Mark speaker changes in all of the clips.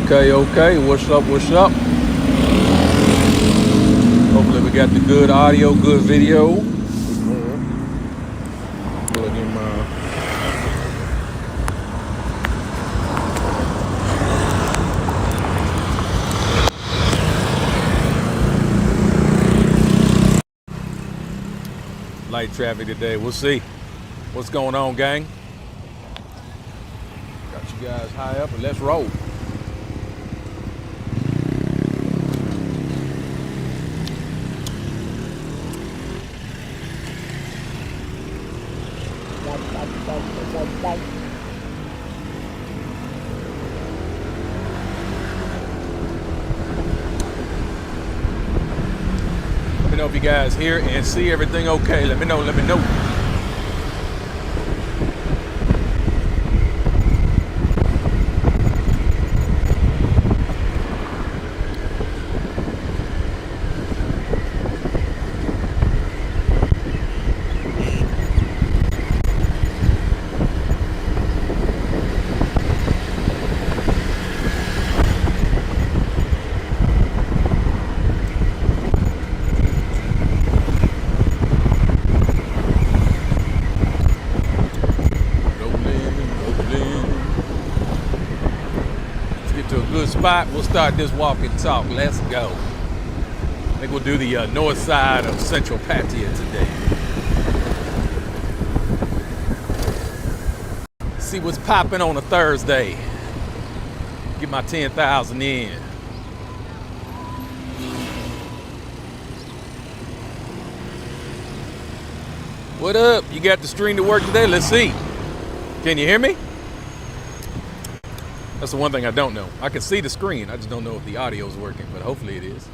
Speaker 1: Okay. What's up? Hopefully we got the good audio, good video. Plug in my light traffic today. We'll see what's going on, gang. Got you guys high up and let's roll. Let me know if you guys hear and see everything okay. Let me know. Good spot. We'll start this walk and talk. Let's go. I think we'll do the north side of Central Pattaya today. See what's popping on a Thursday. Get my 10,000 in. What up? You got the stream to work today? Let's see. Can you hear me? That's the one thing I don't know. I can see the screen. I just don't know if the audio is working, but hopefully it is.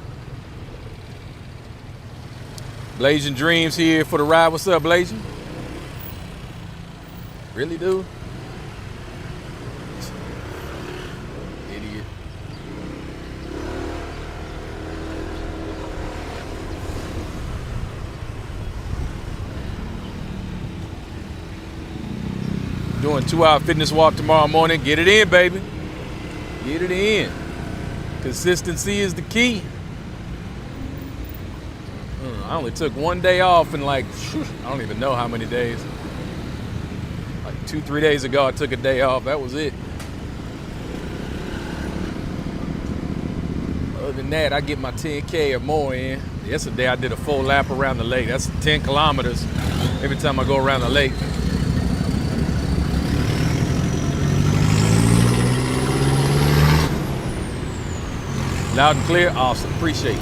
Speaker 1: Blazing Dreams here for the ride. What's up, Blazing? Really, dude? Idiot. Doing 2-hour fitness walk tomorrow morning. Get it in, baby. Get it in. Consistency is the key. I only took one day off in I don't even know how many days. Like 2-3 days ago, I took a day off. That was it. Other than that, I get my 10K or more in. Yesterday, I did a full lap around the lake. That's 10 kilometers every time I go around the lake. Loud and clear, awesome. Appreciate you.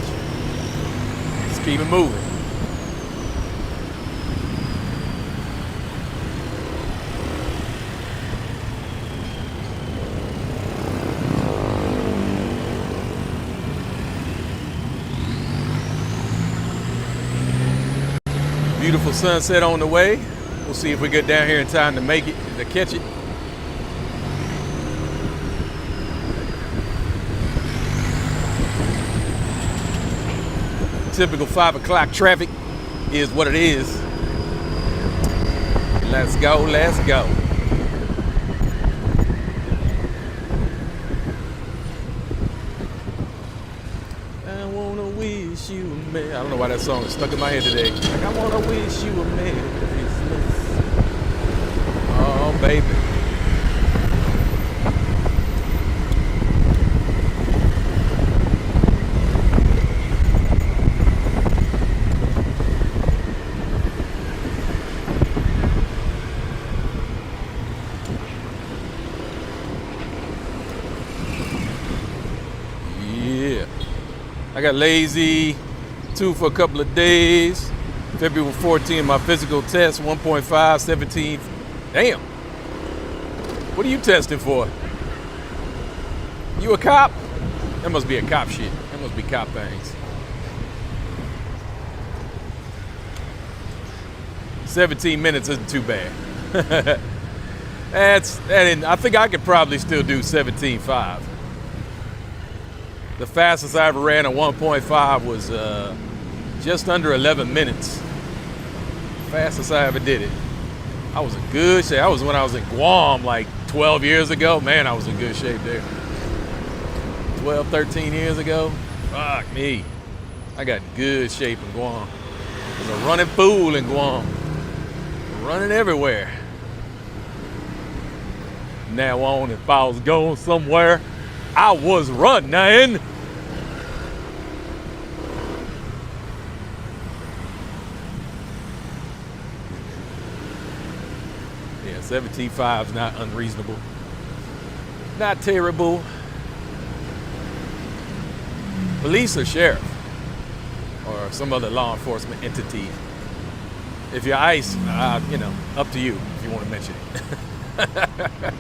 Speaker 1: Let's keep it moving. Beautiful sunset on the way. We'll see if we get down here in time to make it, to catch it. Typical 5 o'clock traffic is what it is. Let's go. I wanna wish you a merry. I don't know why that song is stuck in my head today. Like, I wanna wish you a merry Christmas. Oh, baby. I got lazy 2 for a couple of days. February 14th, my physical test, 1.5, 17. Damn. What are you testing for? You a cop? That must be a cop shit. That must be cop things. 17 minutes isn't too bad. I think I could probably still do 17.5. The fastest I ever ran at 1.5 was just under 11 minutes. Fastest I ever did it. I was in good shape. That was when I was in Guam like 12 years ago. Man, I was in good shape there. 12, 13 years ago. Fuck me. I got good shape in Guam. I was a running fool in Guam. Running everywhere. Now on, if I was going somewhere, I was running. Yeah, 17.5 is not unreasonable. Not terrible. Police or sheriff or some other law enforcement entity. If you're ICE, up to you if you want to mention it.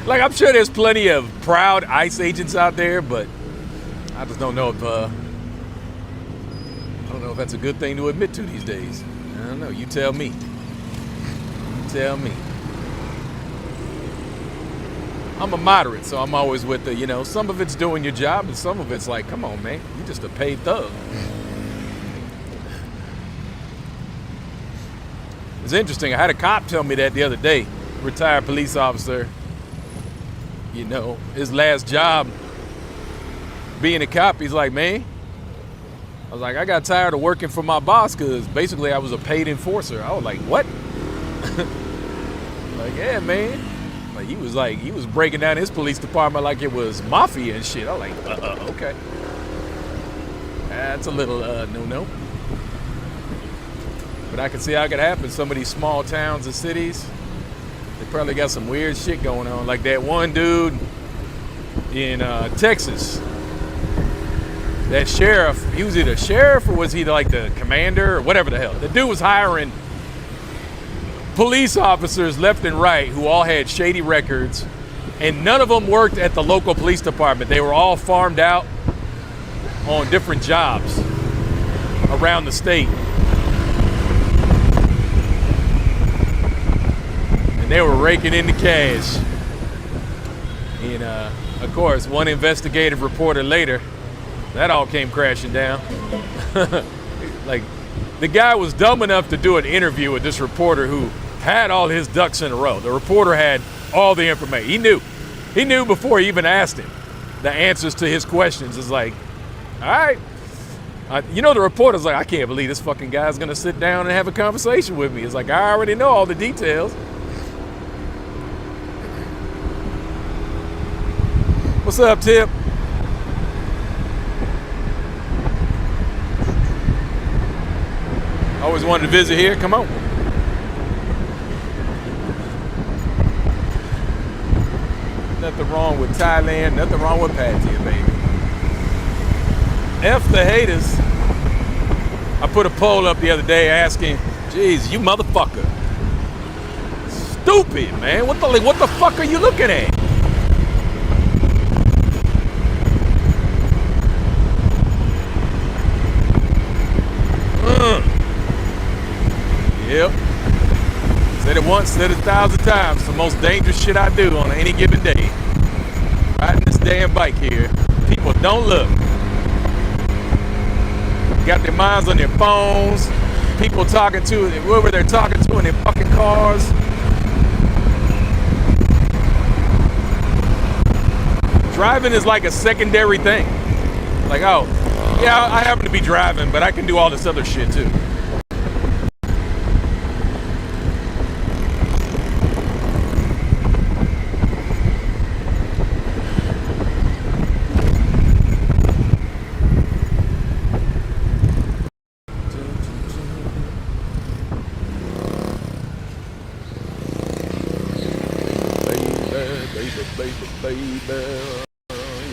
Speaker 1: Like, I'm sure there's plenty of proud ICE agents out there, but I just don't know if that's a good thing to admit to these days. I don't know. You tell me. You tell me. I'm a moderate, so I'm always with the, some of it's doing your job, and some of it's like, come on, man, you're just a paid thug. It's interesting. I had a cop tell me that the other day, retired police officer. His last job being a cop, he's like, man, I was like, I got tired of working for my boss because basically I was a paid enforcer. I was like, what? Like, yeah, man. Like, he was breaking down his police department like it was mafia and shit. I was like, okay. That's a little no. But I can see how it could happen. Some of these small towns and cities, they probably got some weird shit going on. Like that one dude in Texas, that sheriff, he was either sheriff or was he like the commander or whatever the hell. The dude was hiring police officers left and right who all had shady records, and none of them worked at the local police department. They were all farmed out on different jobs around the state. And they were raking in the cash. And of course, one investigative reporter later, that all came crashing down. Like, the guy was dumb enough to do an interview with this reporter who had all his ducks in a row. The reporter had all the information. He knew before he even asked him the answers to his questions. It's like, all right. The reporter's like, I can't believe this fucking guy's gonna sit down and have a conversation with me. It's like, I already know all the details. What's up, Tip? Always wanted to visit here. Come on. Nothing wrong with Thailand. Nothing wrong with Pattaya, baby. F the haters. I put a poll up the other day asking, geez, you motherfucker. Stupid, man. What the fuck are you looking at? Yep. Said it once, said it 1,000 times. It's the most dangerous shit I do on any given day. Riding this damn bike here. People don't look. Got their minds on their phones. People talking to whoever they're talking to in their fucking cars. Driving is like a secondary thing. Like, oh, yeah, I happen to be driving, but I can do all this other shit too. Baby,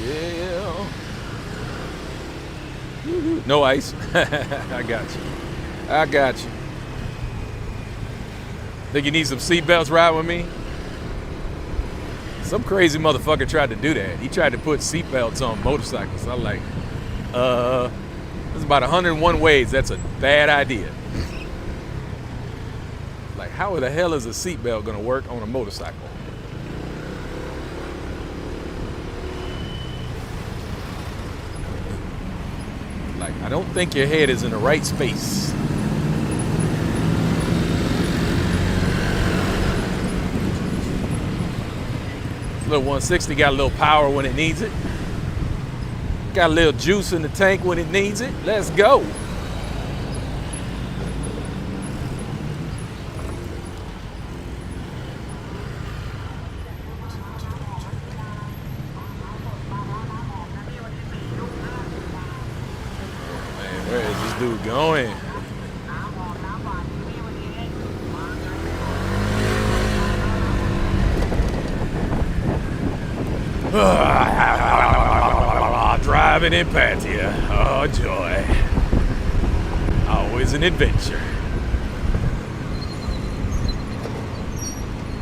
Speaker 1: yeah. No ice. I got you. Think you need some seatbelts riding with me? Some crazy motherfucker tried to do that. He tried to put seatbelts on motorcycles. I'm like, there's about 101 ways that's a bad idea. Like, how the hell is a seatbelt gonna work on a motorcycle? Like, I don't think your head is in the right space. Little 160 got a little power when it needs it. Got a little juice in the tank when it needs it. Let's go. Man, where is this dude going? Driving in Pattaya. Oh, joy. Always an adventure.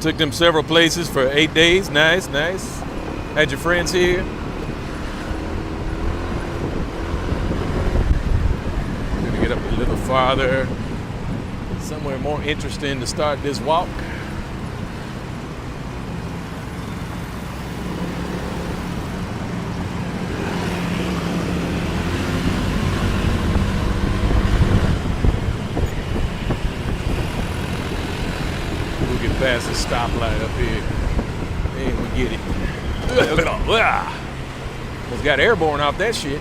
Speaker 1: Took them several places for 8 days. Nice, nice. Had your friends here. Gonna get up a little farther. Somewhere more interesting to start this walk. Past the stoplight up here. And we get it. Almost got airborne off that shit.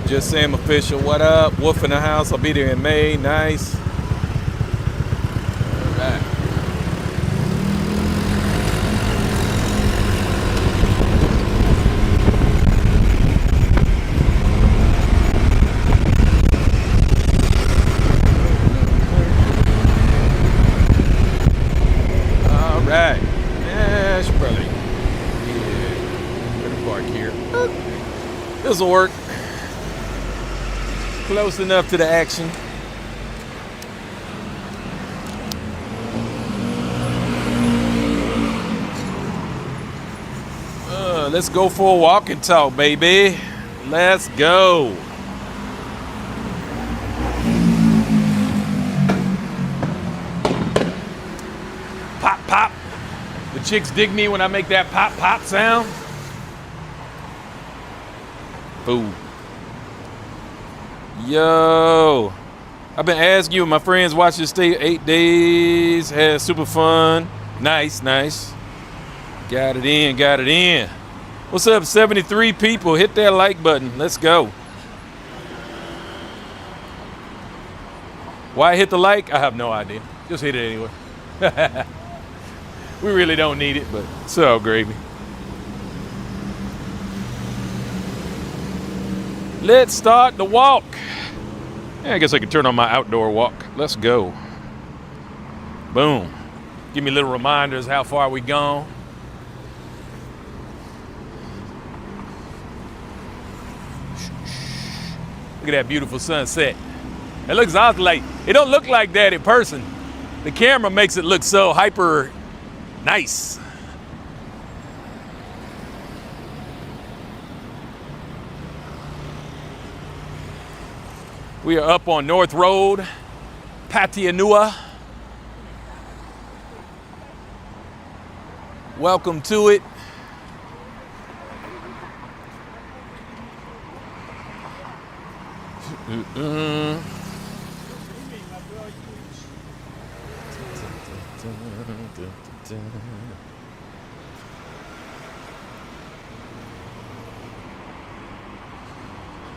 Speaker 1: Just Sam Official, what up? Wolf in the house, I'll be there in May, nice. All right. All right, yeah, I should probably, better park here. This'll work. Close enough to the action. Let's go for a walk and talk, baby. Let's go. Pop, pop. The chicks dig me when I make that pop, pop sound. Fool. Yo, I've been asking you and my friends watch this stay 8 days, had super fun. Nice, nice. Got it in, got it in. What's up, 73 people? Hit that like button. Let's go. Why hit the like? I have no idea. Just hit it anyway. We really don't need it, but it's all gravy. Let's start the walk. Yeah, I guess I could turn on my outdoor walk. Let's go. Boom. Give me little reminders how far we gone. Look at that beautiful sunset. It looks awesome. Like, it don't look like that in person. The camera makes it look so hyper nice. We are up on North Road, Pattaya. Welcome to it.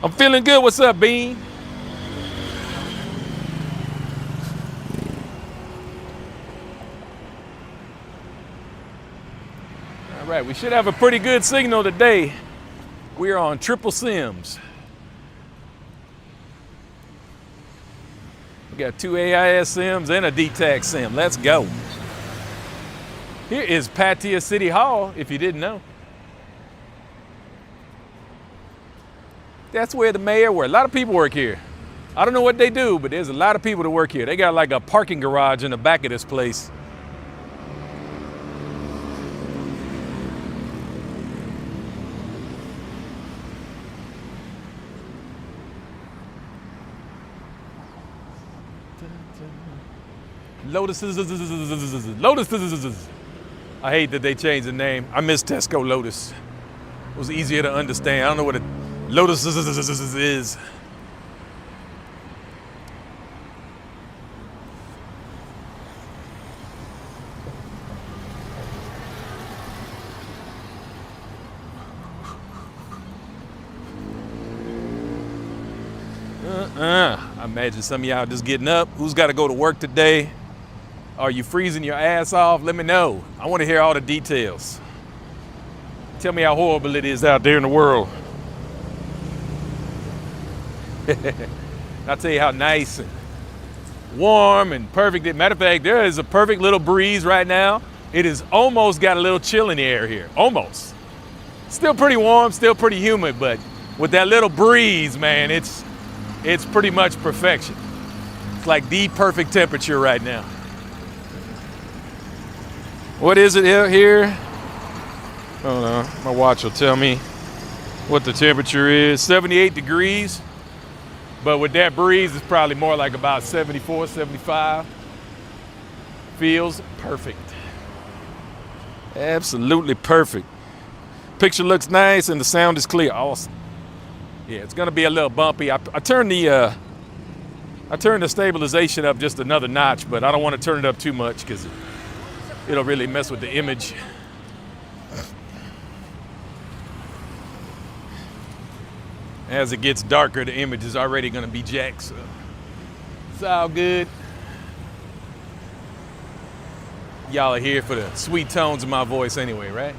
Speaker 1: I'm feeling good. What's up, Bean? All right, we should have a pretty good signal today. We are on triple SIMs. We got 2 AIS SIMs and a DTAC SIM. Let's go. Here is Pattaya City Hall, if you didn't know. That's where the mayor works. A lot of people work here. I don't know what they do, but there's a lot of people that work here. They got like a parking garage in the back of this place. Lotus. I hate that they changed the name. I miss Tesco Lotus. It was easier to understand. I don't know what a Lotus is. I imagine some of y'all just getting up. Who's got to go to work today? Are you freezing your ass off? Let me know. I want to hear all the details. Tell me how horrible it is out there in the world. I'll tell you how nice and warm and perfect. Matter of fact, there is a perfect little breeze right now. It is almost got a little chill in the air here. Almost. Still pretty warm, still pretty humid, but with that little breeze, man, it's pretty much perfection. It's like the perfect temperature right now. What is it here? Hold on, my watch will tell me what the temperature is. 78 degrees, but with that breeze, it's probably more like about 74, 75. Feels perfect. Absolutely perfect. Picture looks nice and the sound is clear. Awesome. Yeah, it's gonna be a little bumpy. I turned the stabilization up just another notch, but I don't want to turn it up too much because it'll really mess with the image. As it gets darker, the image is already gonna be jacked, so it's all good. Y'all are here for the sweet tones of my voice anyway, right?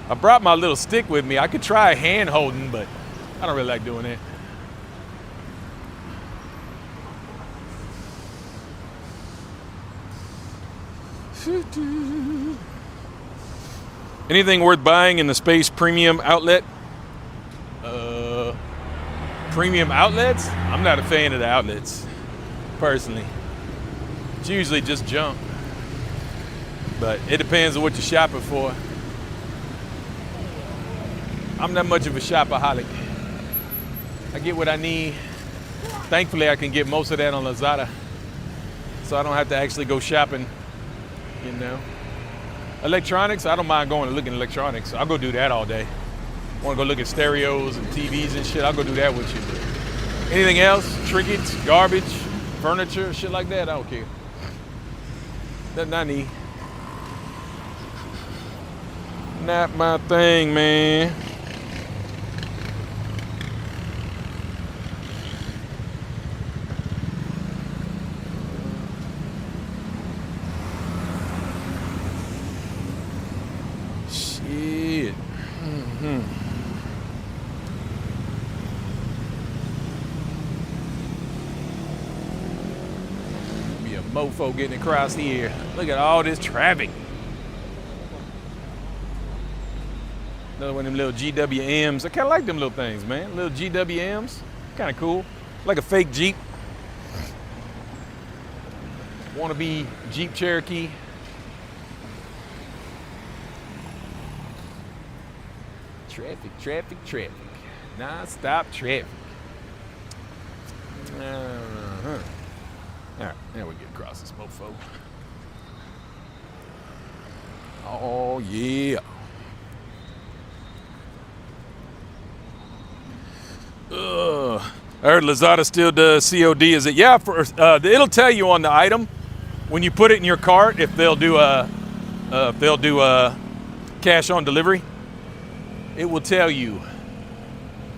Speaker 1: I brought my little stick with me. I could try hand holding, but I don't really like doing it. Anything worth buying in the Space Premium outlet? Premium outlets? I'm not a fan of the outlets, personally. It's usually just junk, but it depends on what you're shopping for. I'm not much of a shopaholic. I get what I need. Thankfully, I can get most of that on Lazada, so I don't have to actually go shopping, you know. Electronics, I don't mind going and looking at electronics. I'll go do that all day. Want to go look at stereos and TVs and shit, I'll go do that with you. But anything else, trinkets, garbage, furniture, shit like that, I don't care. Nothing I need. Not my thing, man. Shit. Be a mofo getting across here. Look at all this traffic. Another one of them little GWMs. I kind of like them little things, man. Little GWMs. Kind of cool. Like a fake Jeep. Wannabe Jeep Cherokee. Traffic. Non-stop traffic. All right, now we get across this mofo. Oh, yeah. I heard Lazada still does COD. Is it? Yeah, it'll tell you on the item when you put it in your cart if they'll do cash on delivery. It will tell you.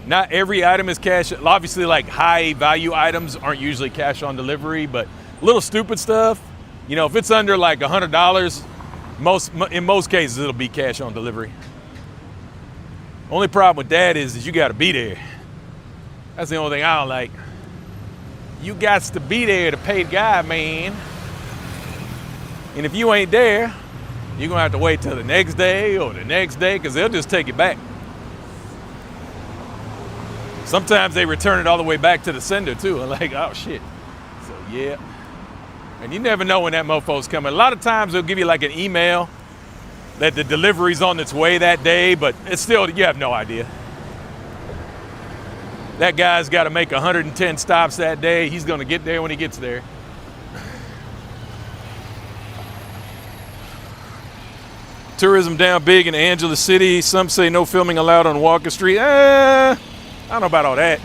Speaker 1: Not every item is cash. Obviously, like high value items aren't usually cash on delivery, but little stupid stuff, you know, if it's under like $100, in most cases it'll be cash on delivery. Only problem with that is you got to be there. That's the only thing I don't like. you got to be there to pay the guy, man. And if you ain't there, you're gonna have to wait till the next day or the next day, because they'll just take it back. Sometimes they return it all the way back to the sender too. I'm like, oh shit. So yeah. And you never know when that mofo's coming. A lot of times they'll give you like an email that the delivery's on its way that day, but it's still, you have no idea. That guy's got to make 110 stops that day. He's gonna get there when he gets there. Tourism down big in Angeles City. Some say no filming allowed on Walker Street. I don't know about all that.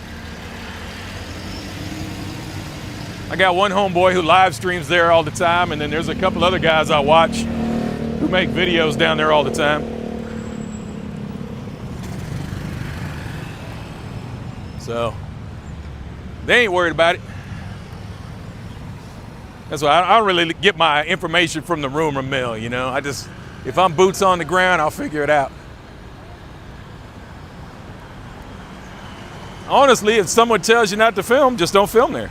Speaker 1: I got one homeboy who live streams there all the time, and then there's a couple other guys I watch who make videos down there all the time. So they ain't worried about it. That's why I don't really get my information from the rumor mill, you know. If I'm boots on the ground, I'll figure it out. Honestly, if someone tells you not to film, just don't film there.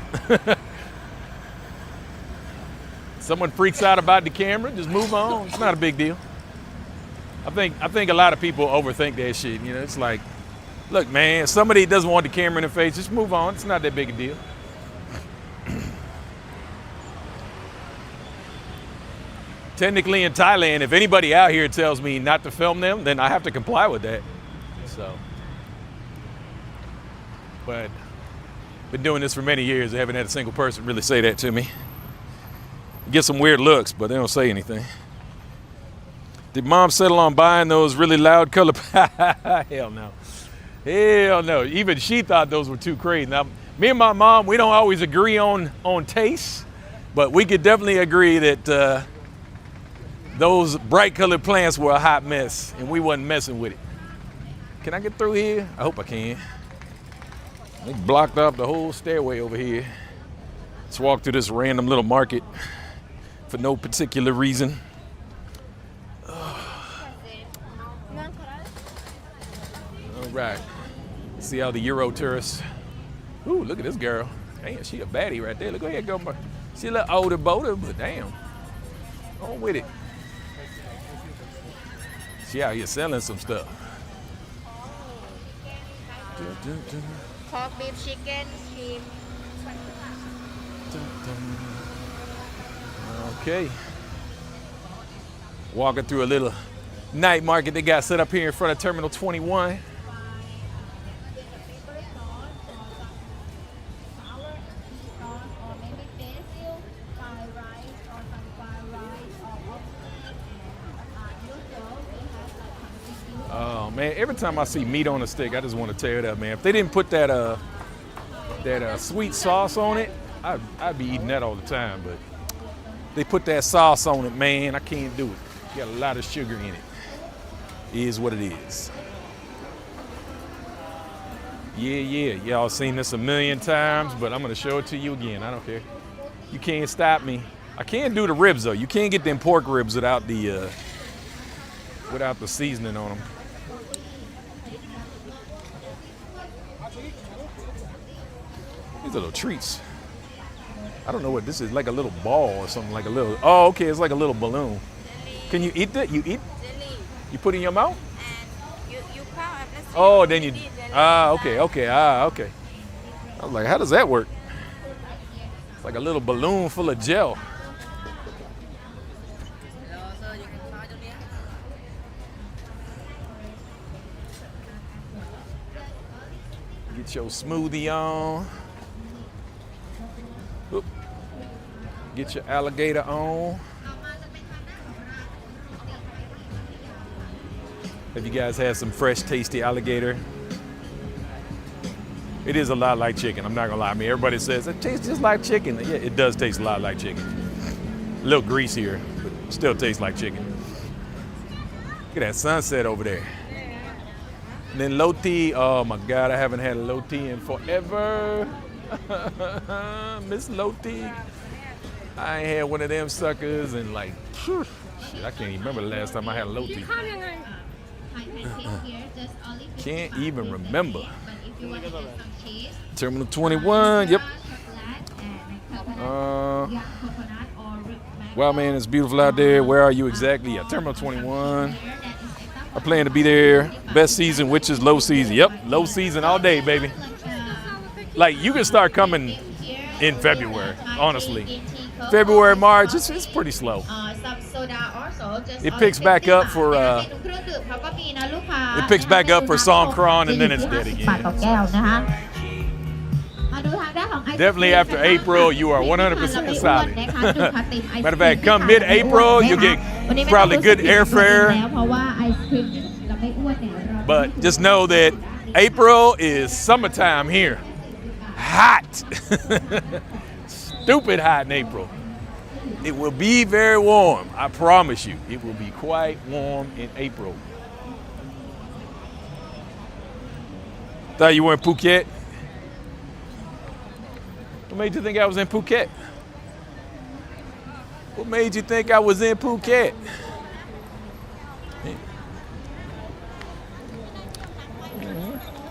Speaker 1: Someone freaks out about the camera, just move on. It's not a big deal. I think a lot of people overthink that shit. You know, it's like, look, man, if somebody doesn't want the camera in their face, just move on. It's not that big a deal. Technically in Thailand, if anybody out here tells me not to film them, then I have to comply with that. So, but been doing this for many years. I haven't had a single person really say that to me. Get some weird looks, but they don't say anything. Did mom settle on buying those really loud color? Hell no. Hell no. Even she thought those were too crazy. Now, me and my mom, we don't always agree on taste, but we could definitely agree that those bright colored plants were a hot mess, and we wasn't messing with it. Can I get through here? I hope I can. They blocked off the whole stairway over here. Let's walk through this random little market for no particular reason. All right. See all the Euro tourists. Ooh, look at this girl. Damn, she a baddie right there. Look at her go. She a little older boater, but damn. On with it. She out here selling some stuff.
Speaker 2: Pork, beef, chicken, shrimp.
Speaker 1: Okay. Walking through a little night market they got set up here in front of Terminal 21. Oh man, every time I see meat on a stick, I just want to tear it up, man. If they didn't put that sweet sauce on it, I'd be eating that all the time. But they put that sauce on it, man. I can't do it. Got a lot of sugar in it. It is what it is. Yeah. Y'all seen this a million times, but I'm gonna show it to you again. I don't care. You can't stop me. I can't do the ribs though. You can't get them pork ribs without the seasoning on them. These are little treats. I don't know what this is, like a little ball or something, like a little, oh, okay, it's like a little balloon. Can you eat that? You eat?
Speaker 2: Jelly.
Speaker 1: You put it in your mouth?
Speaker 2: And you count.
Speaker 1: Oh, then you, okay. I was like, how does that work? It's like a little balloon full of gel. Get your smoothie on. Oop. Get your alligator on. Have you guys had some fresh, tasty alligator? It is a lot like chicken, I'm not gonna lie. I mean, everybody says it tastes just like chicken. Yeah, it does taste a lot like chicken. A little greasier, but still tastes like chicken. Look at that sunset over there. And then Loti, oh my God, I haven't had a Loti in forever. Miss Loti. I ain't had one of them suckers and like, shit, I can't even remember the last time I had a Loti. Can't even remember. Terminal 21, yep. Wow, man, it's beautiful out there. Where are you exactly? Yeah, Terminal 21. I plan to be there. Best season, which is low season. Yep, low season all day, baby. Like, you can start coming in February, honestly. February, March, it's pretty slow. It picks back up for Songkran, and then it's dead again. Definitely after April, you are 100% solid. Matter of fact, come mid-April, you get probably good airfare. But just know that April is summertime here. Hot. Stupid hot in April. It will be very warm. I promise you. It will be quite warm in April. Thought you were in Phuket? What made you think I was in Phuket? What made you think I was in Phuket?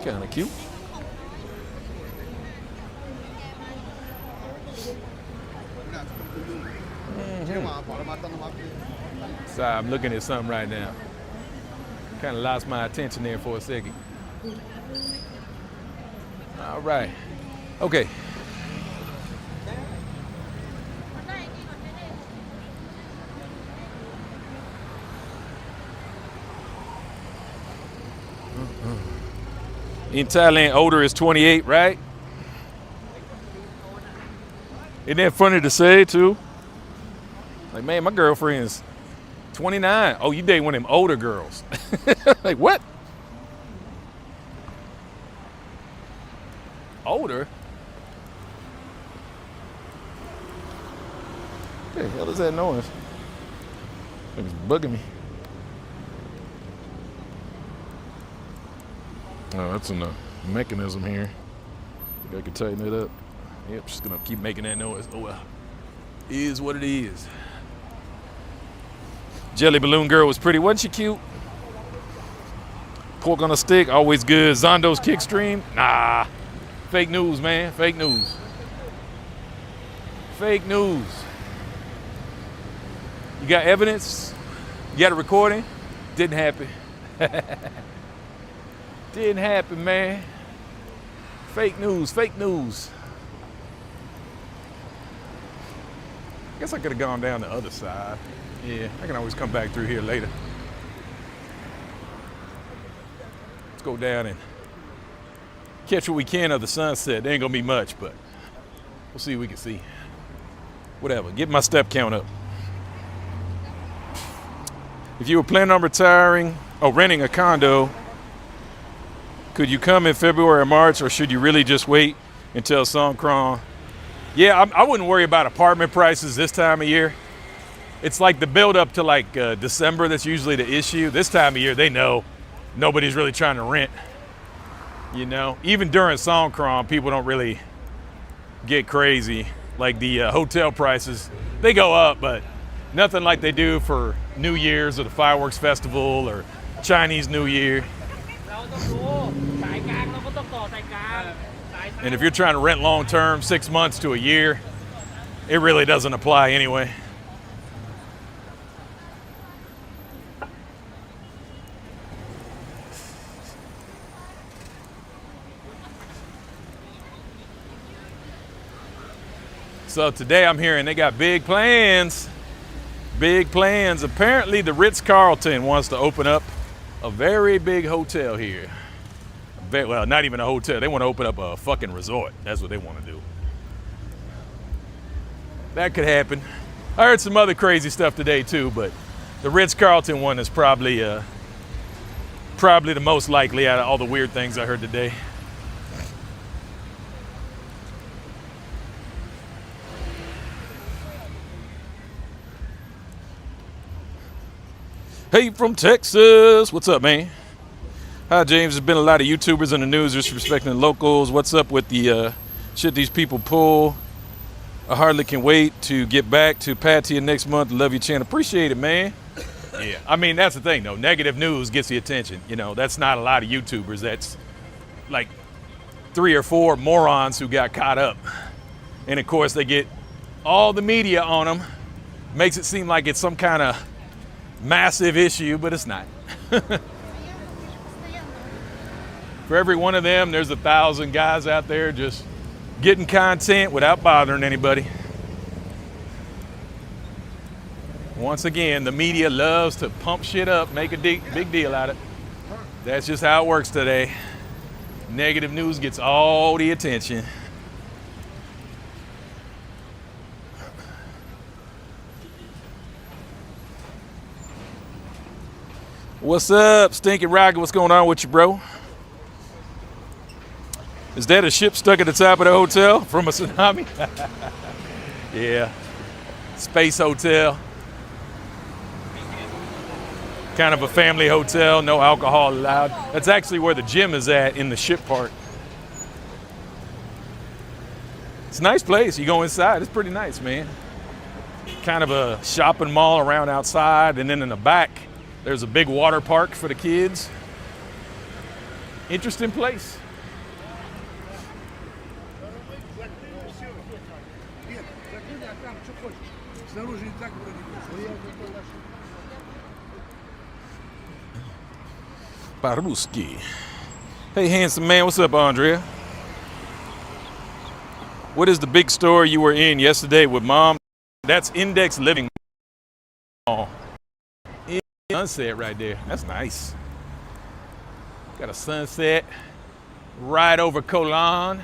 Speaker 1: Kind of cute. So I'm looking at something right now. Kind of lost my attention there for a second. All right. Okay. In Thailand, older is 28, right? Isn't that funny to say, too? Like, man, my girlfriend's 29. Oh, you date one of them older girls. Like, what? Older? What the hell is that noise? It's bugging me. Oh, that's a mechanism here. Think I can tighten it up. Yep, just gonna keep making that noise. Oh well. Is what it is. Jelly Balloon Girl was pretty. Wasn't she cute? Pork on a stick, always good. Zondo's kick stream? Nah. Fake news, man. Fake news. Fake news. You got evidence? You got a recording? Didn't happen. Didn't happen, man. Fake news, fake news. I guess I could have gone down the other side. Yeah, I can always come back through here later. Let's go down and catch what we can of the sunset. There ain't gonna be much, but we'll see what we can see. Whatever, get my step count up. If you were planning on retiring or renting a condo, could you come in February or March, or should you really just wait until Songkran? Yeah, I wouldn't worry about apartment prices this time of year. It's like the build up to like December, that's usually the issue. This time of year, they know nobody's really trying to rent. You know, even during Songkran, people don't really get crazy. Like the hotel prices, they go up, but nothing like they do for New Year's or the fireworks festival or Chinese New Year. And if you're trying to rent long term, 6 months to a year, it really doesn't apply anyway. So today I'm hearing they got big plans. Big plans. Apparently the Ritz-Carlton wants to open up a very big hotel here. Well, not even a hotel. They want to open up a fucking resort. That's what they want to do. That could happen. I heard some other crazy stuff today too, but the Ritz-Carlton one is probably the most likely out of all the weird things I heard today. Hey, from Texas. What's up, man? Hi, James. There's been a lot of YouTubers in the news disrespecting the locals. What's up with the shit these people pull? I hardly can wait to get back to Pattaya next month. Love your channel. Appreciate it, man. Yeah, I mean, that's the thing, though. Negative news gets the attention. You know, that's not a lot of YouTubers. That's like 3 or 4 morons who got caught up. And, of course, they get all the media on them makes it seem like it's some kind of massive issue, but it's not. For every one of them, there's 1,000 guys out there just getting content without bothering anybody. Once again, the media loves to pump shit up, make a big deal out of it. That's just how it works today. Negative news gets all the attention. What's up, Stinky Rocket? What's going on with you, bro? Is that a ship stuck at the top of the hotel from a tsunami? Yeah. Space hotel. Kind of a family hotel, no alcohol allowed. That's actually where the gym is at in the ship part. It's a nice place. You go inside, it's pretty nice, man. Kind of a shopping mall around outside, and then in the back, there's a big water park for the kids. Interesting place. Baruski. Hey, handsome man, what's up, Andrea? What is the big store you were in yesterday with mom? That's Index Living Mall. Sunset right there. That's nice. Got a sunset right over Kolan,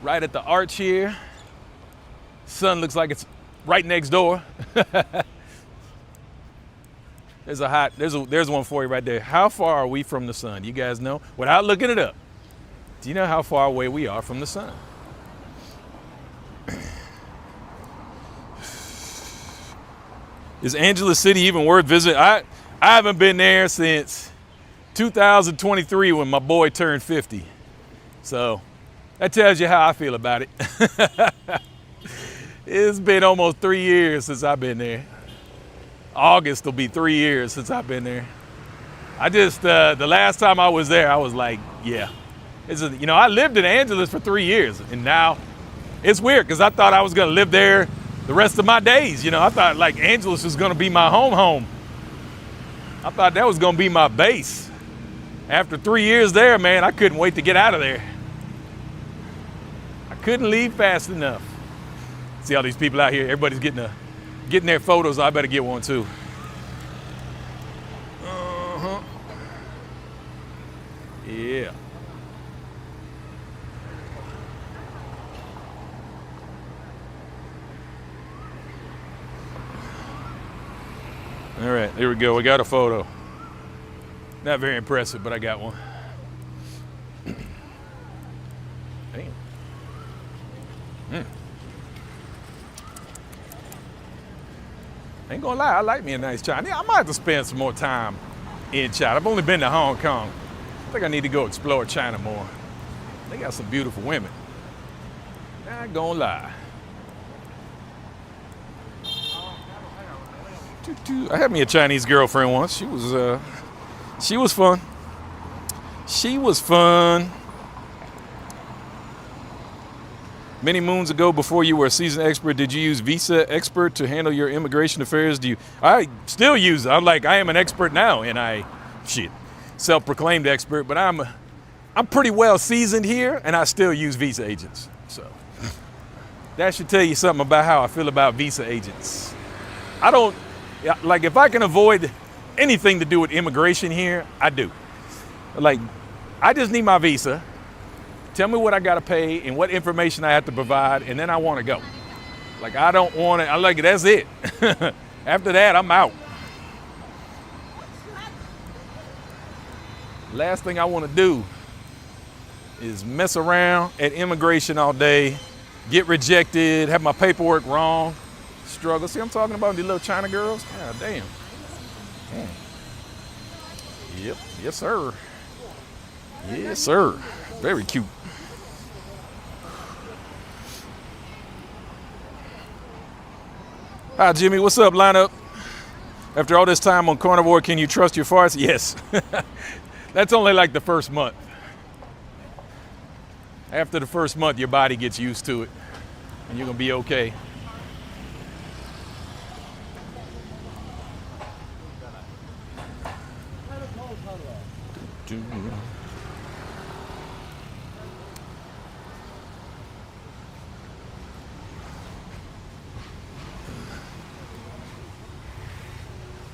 Speaker 1: right at the arch here. Sun looks like it's right next door. There's one for you right there. How far are we from the sun? You guys know? Without looking it up, do you know how far away we are from the sun? Is Angeles City even worth visiting? I haven't been there since 2023 when my boy turned 50. So that tells you how I feel about it. It's been almost 3 years since I've been there. August will be 3 years since I've been there. I just, the last time I was there, I was like, yeah. I lived in Angeles for 3 years, and now it's weird because I thought I was gonna live there the rest of my days. I thought like Angeles was gonna be my home. I thought that was gonna be my base. After 3 years there, man, I couldn't wait to get out of there. I couldn't leave fast enough. See all these people out here, everybody's getting their photos. I better get one too. Yeah. All right, here we go. We got a photo. Not very impressive, but I got one. Damn. Ain't gonna lie, I like me a nice China. I might have to spend some more time in China. I've only been to Hong Kong. I think I need to go explore China more. They got some beautiful women. Not gonna lie. I had me a Chinese girlfriend once. She was fun. She was fun. Many moons ago, before you were a seasoned expert, did you use Visa Expert to handle your immigration affairs? I still use it. I am an expert now, and self-proclaimed expert, but I'm pretty well seasoned here, and I still use Visa agents. So that should tell you something about how I feel about Visa agents. If I can avoid anything to do with immigration here, I do. I just need my visa. Tell me what I gotta pay and what information I have to provide, and then I wanna go. I don't want it, that's it. After that, I'm out. Last thing I wanna do is mess around at immigration all day, get rejected, have my paperwork wrong, struggle. See, I'm talking about these little China girls? God damn. Yep, yes sir. Yes sir, very cute. Hi Jimmy, what's up, lineup? After all this time on carnivore, can you trust your farts? Yes. That's only like the first month. After the first month, your body gets used to it and you're gonna be okay.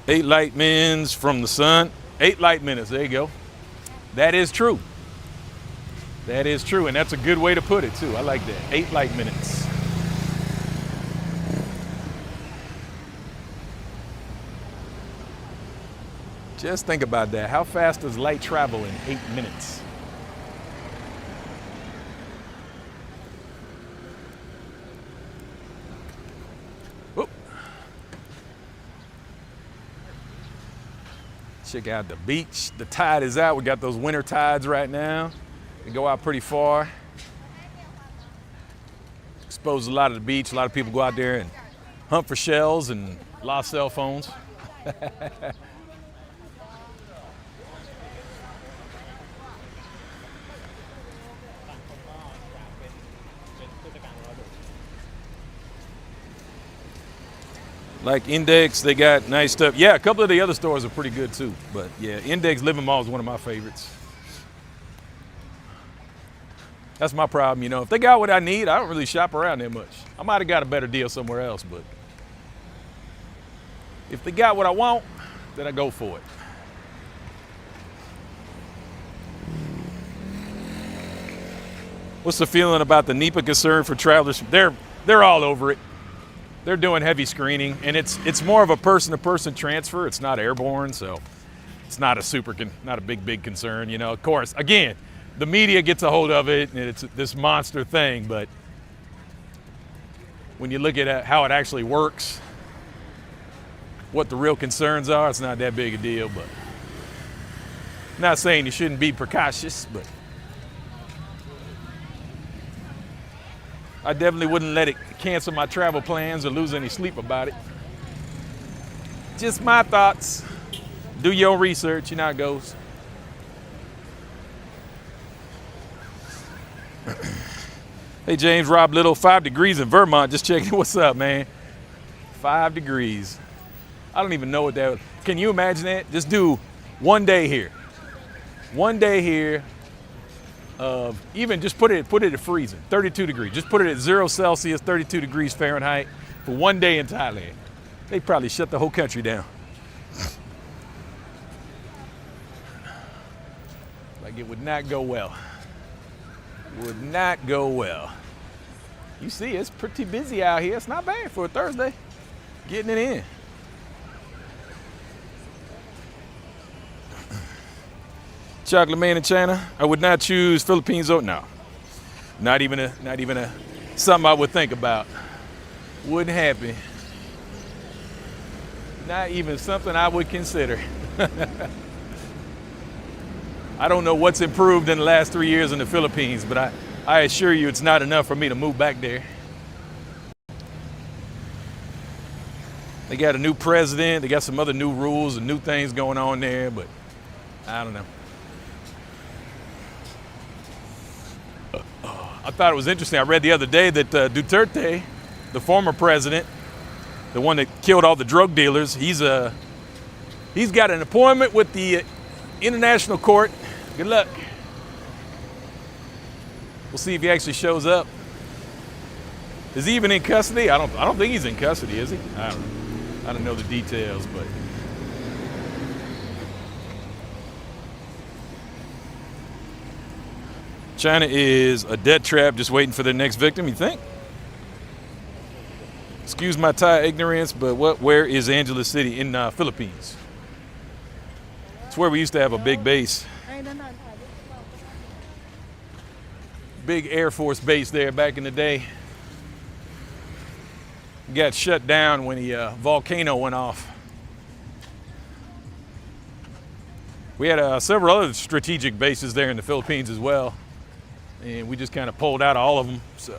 Speaker 1: 8 light minutes from the sun. 8 light minutes. There you go. That is true. That is true, and that's a good way to put it too. I like that. 8 light minutes. Just think about that. How fast does light travel in 8 minutes? Whoop. Check out the beach. The tide is out. We got those winter tides right now. They go out pretty far. Expose a lot of the beach. A lot of people go out there and hunt for shells and lost cell phones. Like Index, they got nice stuff. Yeah, a couple of the other stores are pretty good too. But yeah, Index Living Mall is one of my favorites. That's my problem, you know. If they got what I need, I don't really shop around that much. I might have got a better deal somewhere else, but if they got what I want, then I go for it. What's the feeling about the NEPA concern for travelers? They're all over it. They're doing heavy screening, and it's more of a person-to-person transfer. It's not airborne, so it's not a big concern. You know, of course, again, the media gets a hold of it, and it's this monster thing. But when you look at how it actually works, what the real concerns are, it's not that big a deal. But I'm not saying you shouldn't be precautious, but I definitely wouldn't let it cancel my travel plans or lose any sleep about it. Just my thoughts. Do your research, you know how it goes. Hey, James, Rob Little, 5 degrees in Vermont. Just checking. What's up, man? 5 degrees. I don't even know what that was. Can you imagine that? Just do one day here. One day here. Even just put it at freezing, 32 degrees. Just put it at 0 Celsius, 32 degrees Fahrenheit for one day in Thailand. They probably shut the whole country down. Like it would not go well. Would not go well. You see, it's pretty busy out here. It's not bad for a Thursday. Getting it in. Chocolate man in China. I would not choose Philippines. Oh no, not even a something I would think about. Wouldn't happen. Not even something I would consider. I don't know what's improved in the last 3 years in the Philippines, but I assure you it's not enough for me to move back there. They got a new president. They got some other new rules and new things going on there, but I don't know. I thought it was interesting. I read the other day that Duterte, the former president, the one that killed all the drug dealers, he's got an appointment with the International Court. Good luck. We'll see if he actually shows up. Is he even in custody? I don't think he's in custody, is he? I don't know the details, but China is a debt trap just waiting for their next victim, you think? Excuse my Thai ignorance, but where is Angeles City in Philippines? It's where we used to have a big base. Big Air Force base there back in the day. Got shut down when the volcano went off. We had several other strategic bases there in the Philippines as well. And we just kind of pulled out all of them. So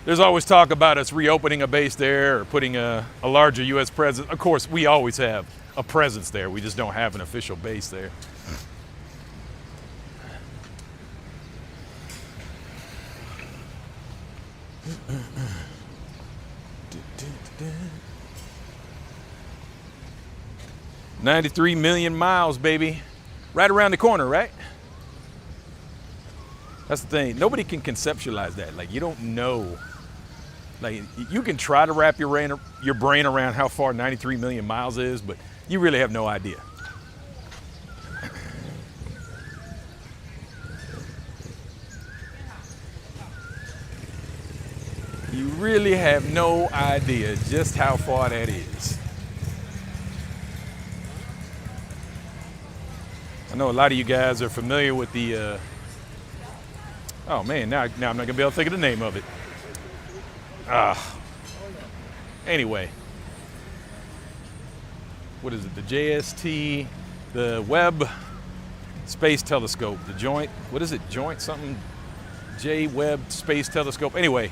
Speaker 1: there's always talk about us reopening a base there or putting a larger U.S. presence. Of course, we always have a presence there. We just don't have an official base there. $93 million miles, baby. right around the corner, right? That's the thing. Nobody can conceptualize that. Like, you don't know. Like, you can try to wrap your brain around how far 93 million miles is, but you really have no idea. You really have no idea just how far that is. I know a lot of you guys are familiar with the, oh man, now I'm not gonna be able to think of the name of it. Anyway, what is it? The JST, the Webb Space Telescope, the joint, what is it? Joint something, J-Webb Space Telescope. Anyway,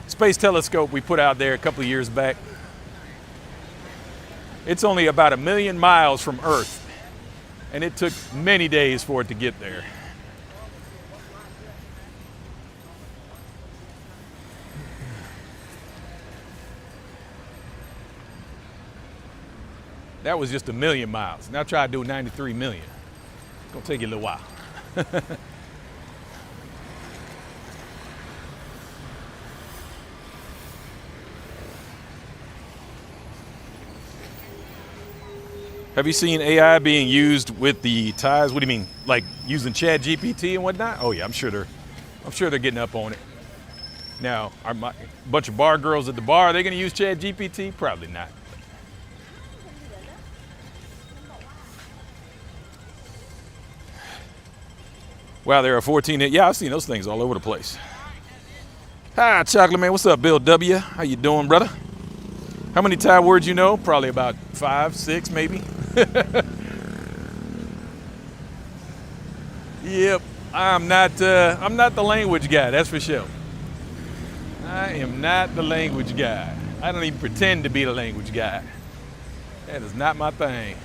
Speaker 1: space telescope we put out there a couple of years back. It's only about 1 million miles from Earth, and it took many days for it to get there. That was just 1 million miles. Now try to do 93 million. It's gonna take you a little while. Have you seen AI being used with the ties? What do you mean? Like using Chat GPT and whatnot? Oh yeah, I'm sure they're getting up on it. Now, are a bunch of bar girls at the bar, are they gonna use Chat GPT? Probably not. Wow, there are 14. Yeah, I've seen those things all over the place. Hi, Chocolate Man. What's up, Bill W? How you doing, brother? How many Thai words you know? Probably about 5, 6, maybe. Yep, I'm not the language guy, that's for sure. I am not the language guy. I don't even pretend to be the language guy. That is not my thing.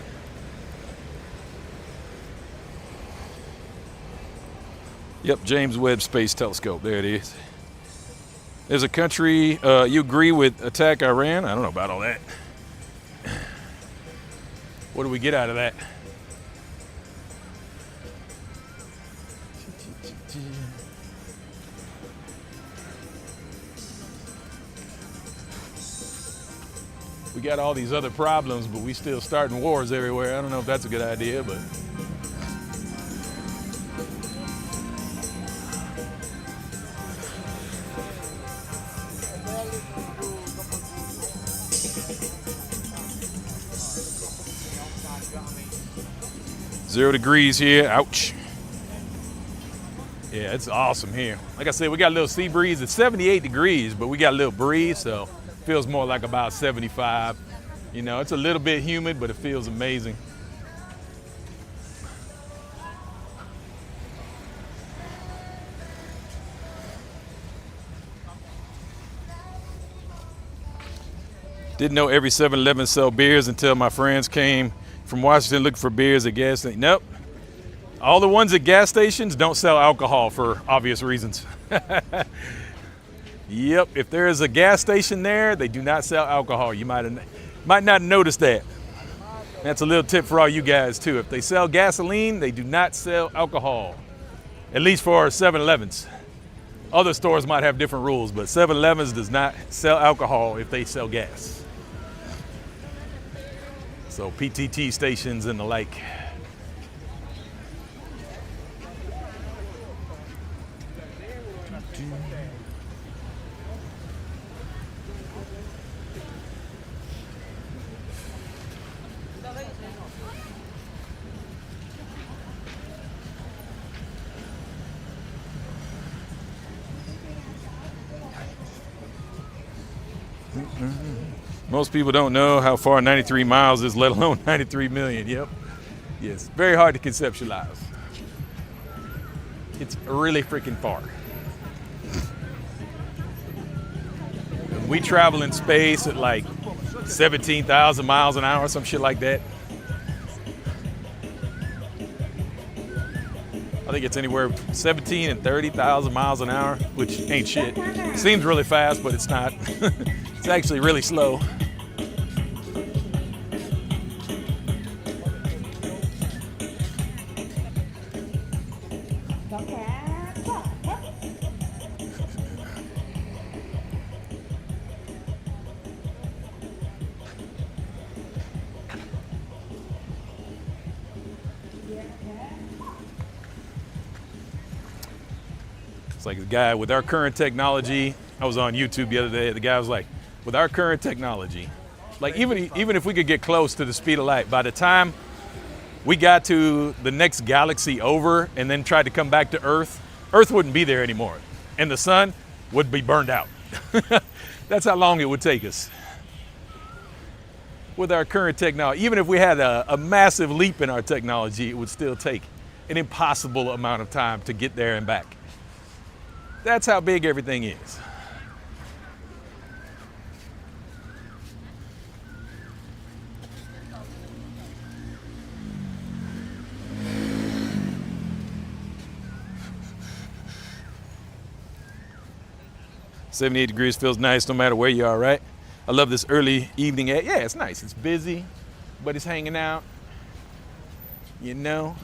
Speaker 1: Yep, James Webb Space Telescope, there it is. There's a country, you agree with attack Iran? I don't know about all that. What do we get out of that? We got all these other problems, but we still starting wars everywhere. I don't know if that's a good idea, but. Zero degrees here, ouch. Yeah, it's awesome here. Like I said, we got a little sea breeze. It's 78 degrees, but we got a little breeze, so it feels more like about 75. You know, it's a little bit humid, but it feels amazing. Didn't know every 7-Eleven sell beers until my friends came from Washington looking for beers at gas stations. Nope. All the ones at gas stations don't sell alcohol for obvious reasons. Yep, if there is a gas station there, they do not sell alcohol. You might not notice that. That's a little tip for all you guys too. If they sell gasoline, they do not sell alcohol. At least for 7-Elevens. Other stores might have different rules, but 7-Elevens does not sell alcohol if they sell gas. So PTT stations and the like. Most people don't know how far 93 miles is, let alone 93 million. Yep. Yes. Very hard to conceptualize. It's really freaking far. We travel in space at like 17,000 miles an hour, some shit like that. I think it's anywhere 17 and 30,000 miles an hour, which ain't shit. Seems really fast, but it's not. It's actually really slow. like the guy, with our current technology, I was on YouTube the other day, the guy was like, with our current technology, like even if we could get close to the speed of light, by the time we got to the next galaxy over and then tried to come back to Earth, Earth wouldn't be there anymore. And the sun would be burned out. That's how long it would take us. With our current technology, even if we had a massive leap in our technology, it would still take an impossible amount of time to get there and back. That's how big everything is. "78 degrees feels nice no matter where you are, right? I love this early evening air. Yeah, it's nice. It's busy, but it's hanging out. You know,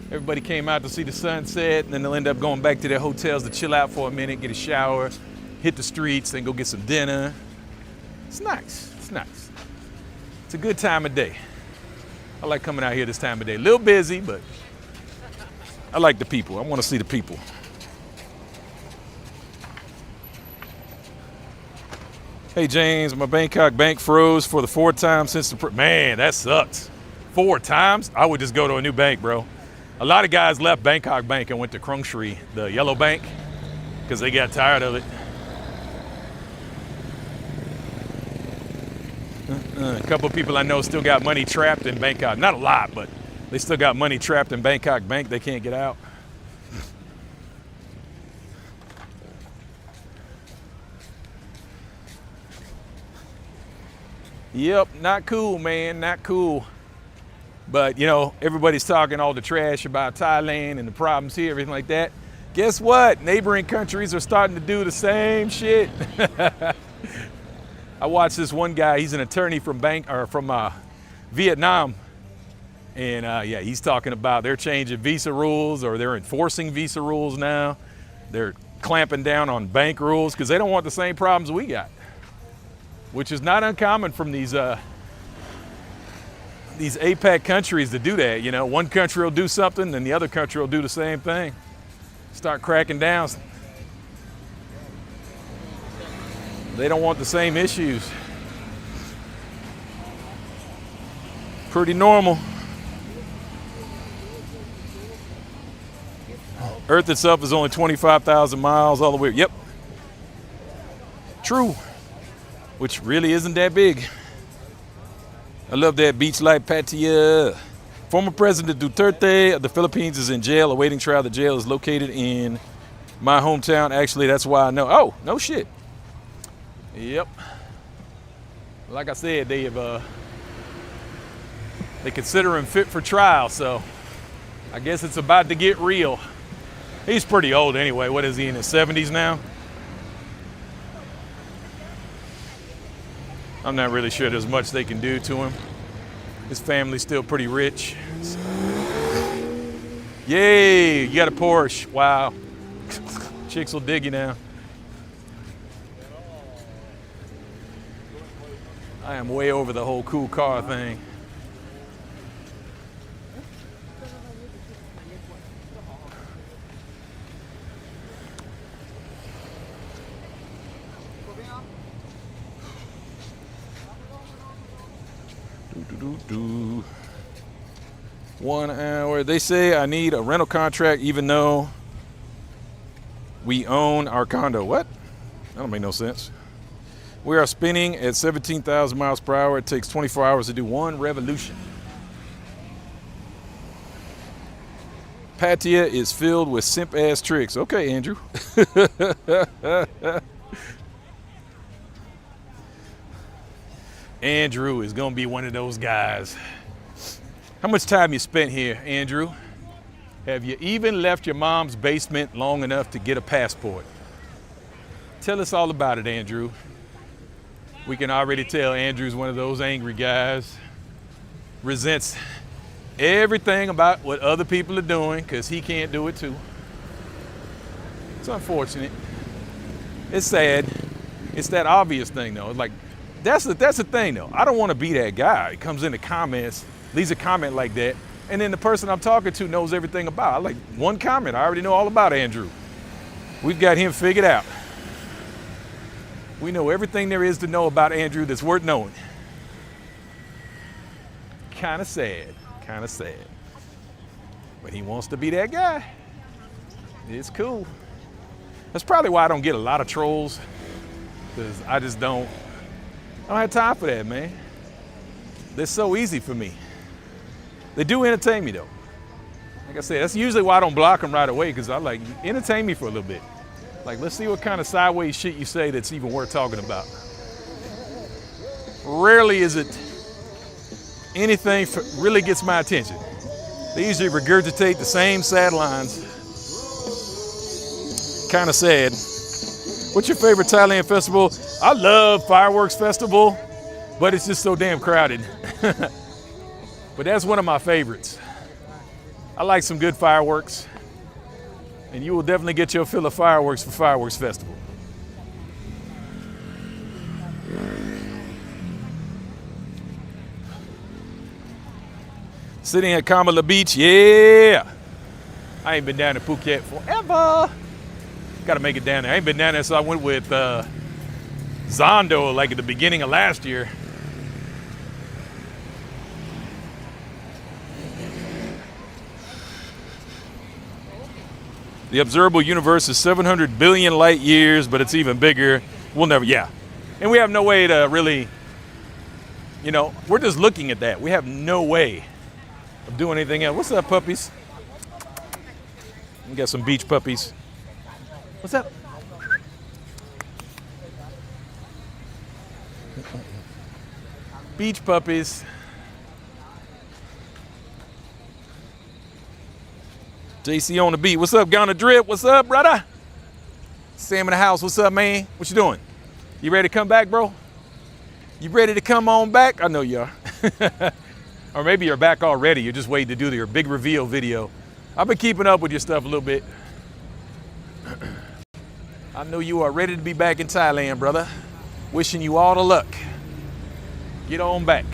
Speaker 1: everybody came out to see the sunset, and then they'll end up going back to their hotels to chill out for a minute, get a shower, hit the streets, then go get some dinner. It's nice. It's nice. It's a good time of day. I like coming out here this time of day. A little busy, but I like the people. I want to see the people. Hey James, my Bangkok bank froze for the 4th time since the, man, that sucks. 4 times? I would just go to a new bank, bro. A lot of guys left Bangkok Bank and went to Krung Sri, the yellow bank, because they got tired of it. A couple of people I know still got money trapped in Bangkok. Not a lot, but they still got money trapped in Bangkok Bank. They can't get out. Yep, not cool, man, not cool. But, you know, everybody's talking all the trash about Thailand and the problems here, everything like that. Guess what? Neighboring countries are starting to do the same shit. I watched this one guy, he's an attorney from Vietnam. And yeah, he's talking about they're changing visa rules, or they're enforcing visa rules now. They're clamping down on bank rules because they don't want the same problems we got, which is not uncommon from these APEC countries to do that. You know, one country will do something, and the other country will do the same thing. Start cracking down. They don't want the same issues. Pretty normal. Earth itself is only 25,000 miles all the way. Yep. True. Which really isn't that big. I love that beach like Pattaya. Former President Duterte of the Philippines is in jail awaiting trial. The jail is located in my hometown. Actually, that's why I know. Oh, no shit. Yep. Like I said, they consider him fit for trial, so I guess it's about to get real. He's pretty old anyway. What is he, in his 70s now? I'm not really sure there's much they can do to him. His family's still pretty rich. Yay, you got a Porsche. Wow. Chicks will dig you now. I am way over the whole cool car thing. Do. 1 hour. They say I need a rental contract even though we own our condo. What? That don't make no sense. We are spinning at 17,000 miles per hour. It takes 24 hours to do 1 revolution. Pattaya is filled with simp-ass tricks. Okay, Andrew. Andrew is going to be one of those guys. How much time you spent here, Andrew? Have you even left your mom's basement long enough to get a passport? Tell us all about it, Andrew. We can already tell Andrew's one of those angry guys. Resents everything about what other people are doing because he can't do it too. It's unfortunate. It's sad. It's that obvious thing though. Like, that's the thing though. I don't want to be that guy. He comes in the comments, leaves a comment like that, and then the person I'm talking to knows everything about. I like one comment. I already know all about Andrew. We've got him figured out. We know everything there is to know about Andrew that's worth knowing. Kind of sad, kind of sad. But he wants to be that guy. It's cool. That's probably why I don't get a lot of trolls, because I don't have time for that, man. They're so easy for me. They do entertain me though. Like I said, that's usually why I don't block them right away, because I like, entertain me for a little bit. Like, let's see what kind of sideways shit you say that's even worth talking about. Rarely is it anything really gets my attention. They usually regurgitate the same sad lines. Kind of sad. What's your favorite Thailand festival? I love Fireworks Festival, but it's just so damn crowded. But that's one of my favorites. I like some good fireworks, and you will definitely get your fill of fireworks for Fireworks Festival. Sitting at Kamala Beach, yeah. I ain't been down to Phuket forever. Gotta make it down there. I ain't been down there, so I went with Zondo like at the beginning of last year. The observable universe is 700 billion light years, but it's even bigger. We'll never, yeah. And we have no way to really, we're just looking at that. We have no way of doing anything else. What's up, puppies? We got some beach puppies. What's up? Beach puppies. JC on the beat. What's up, Gonna Drip? What's up, brother? Sam in the house. What's up, man? What you doing? You ready to come back, bro? You ready to come on back? I know you are. Or maybe you're back already. You're just waiting to do your big reveal video. I've been keeping up with your stuff a little bit. I know you are ready to be back in Thailand, brother. Wishing you all the luck. Get on back.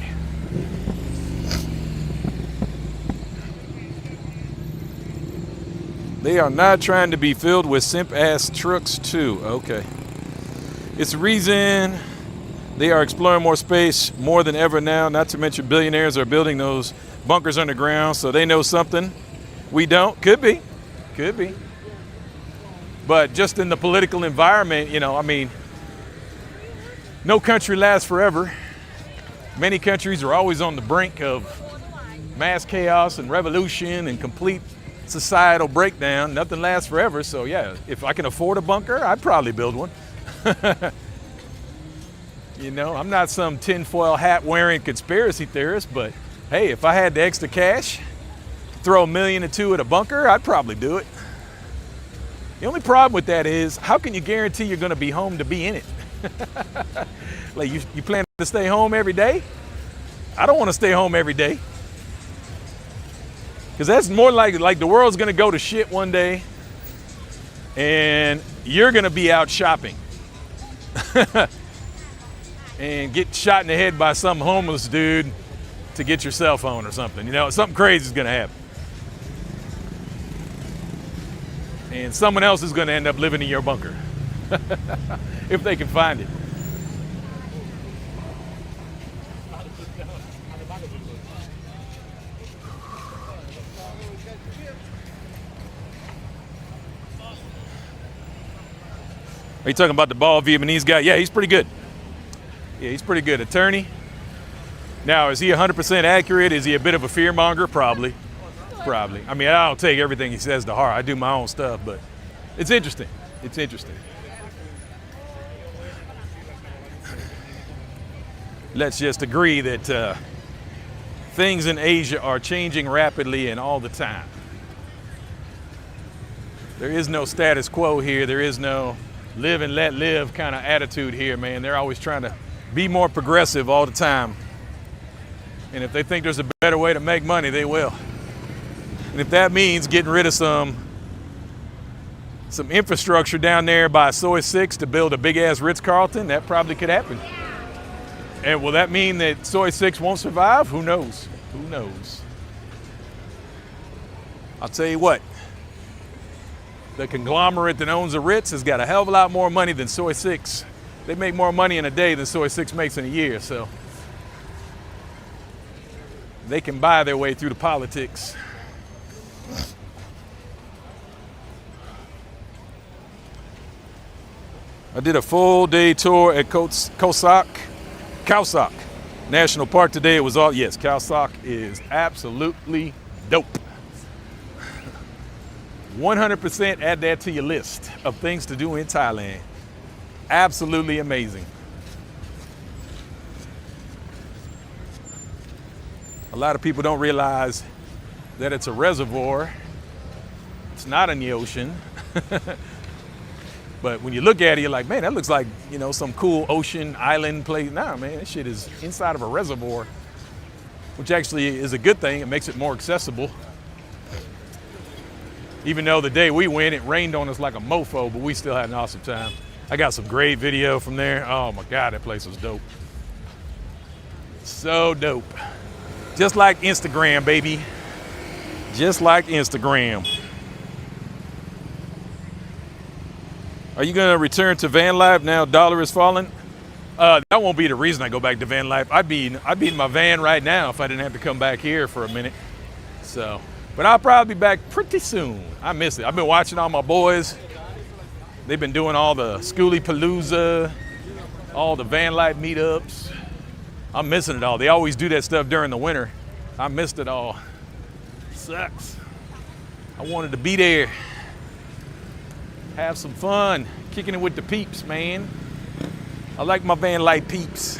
Speaker 1: They are not trying to be filled with simp-ass trucks too. Okay. It's the reason they are exploring more space more than ever now, not to mention billionaires are building those bunkers underground, so they know something we don't. Could be. Could be. But just in the political environment, no country lasts forever. Many countries are always on the brink of mass chaos and revolution and complete societal breakdown. Nothing lasts forever. So yeah, if I can afford a bunker, I'd probably build one. I'm not some tinfoil hat wearing conspiracy theorist, but hey, if I had the extra cash, throw $1 million or $2 million at a bunker, I'd probably do it. The only problem with that is, how can you guarantee you're going to be home to be in it? Like, you plan to stay home every day? I don't want to stay home every day. Because that's more like the world's going to go to shit one day, and you're going to be out shopping. And get shot in the head by some homeless dude to get your cell phone or something. Something crazy is going to happen. And someone else is going to end up living in your bunker. If they can find it. Are you talking about the bald Vietnamese guy? Yeah, he's pretty good. Yeah, he's pretty good. Attorney. Now, is he 100% accurate? Is he a bit of a fearmonger? Probably. Probably. I mean, I don't take everything he says to heart. I do my own stuff, but it's interesting. It's interesting. Let's just agree that things in Asia are changing rapidly and all the time. There is no status quo here. There is no live and let live kind of attitude here, man. They're always trying to be more progressive all the time. And if they think there's a better way to make money, they will. And if that means getting rid of some infrastructure down there by Soy 6 to build a big-ass Ritz-Carlton, that probably could happen. And will that mean that Soy 6 won't survive? Who knows? Who knows? I'll tell you what. the conglomerate that owns the Ritz has got a hell of a lot more money than Soy 6. They make more money in a day than Soy 6 makes in a year, so they can buy their way through the politics. I did a full day tour at Khao National Park today. It was all, yes, Khao is absolutely dope. 100% add that to your list of things to do in Thailand. Absolutely amazing. A lot of people don't realize that it's a reservoir. It's not in the ocean. But when you look at it, you're like, man, that looks like, you know, some cool ocean island place. Nah, man, that shit is inside of a reservoir, which actually is a good thing. It makes it more accessible. Even though the day we went, it rained on us like a mofo, but we still had an awesome time. I got some great video from there. Oh my God, that place was dope. So dope. Just like Instagram, baby. Just like Instagram. Are you gonna return to van life now dollar is falling? That won't be the reason I go back to van life. I'd be in my van right now if I didn't have to come back here for a minute. So, but I'll probably be back pretty soon. I miss it. I've been watching all my boys. They've been doing all the Schoolie Palooza, all the van life meetups. I'm missing it all. They always do that stuff during the winter. I missed it all. Sucks. I wanted to be there. Have some fun, kicking it with the peeps, man. I like my van life peeps.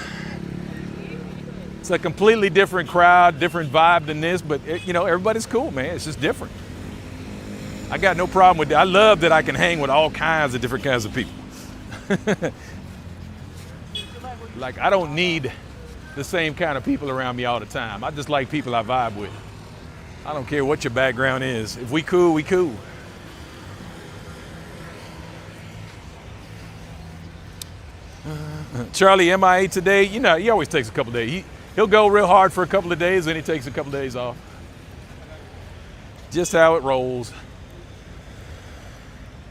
Speaker 1: It's a completely different crowd, different vibe than this, but you know, everybody's cool, man. It's just different. I got no problem with that. I love that I can hang with all kinds of different kinds of people. Like, I don't need the same kind of people around me all the time. I just like people I vibe with. I don't care what your background is. If we cool, we cool. Charlie MIA today, you know, he always takes a couple days. He'll go real hard for a couple of days, then he takes a couple of days off. Just how it rolls.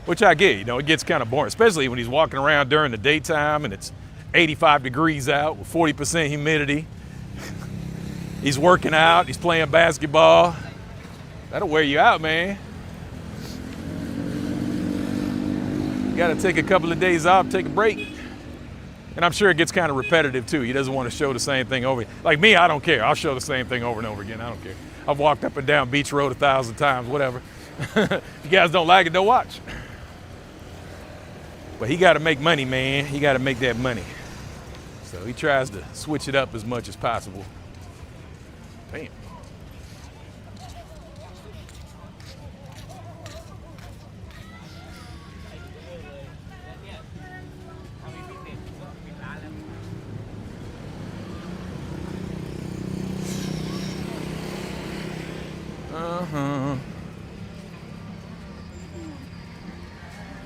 Speaker 1: Which I get, you know, it gets kind of boring, especially when he's walking around during the daytime and it's 85 degrees out with 40% humidity. He's working out, he's playing basketball. That'll wear you out, man. You gotta take a couple of days off, take a break. And I'm sure it gets kind of repetitive too. He doesn't want to show the same thing over. Like me, I don't care. I'll show the same thing over and over again. I don't care. I've walked up and down Beach Road 1,000 times, whatever. If you guys don't like it, don't watch. But he got to make money, man. He got to make that money. So he tries to switch it up as much as possible. Damn.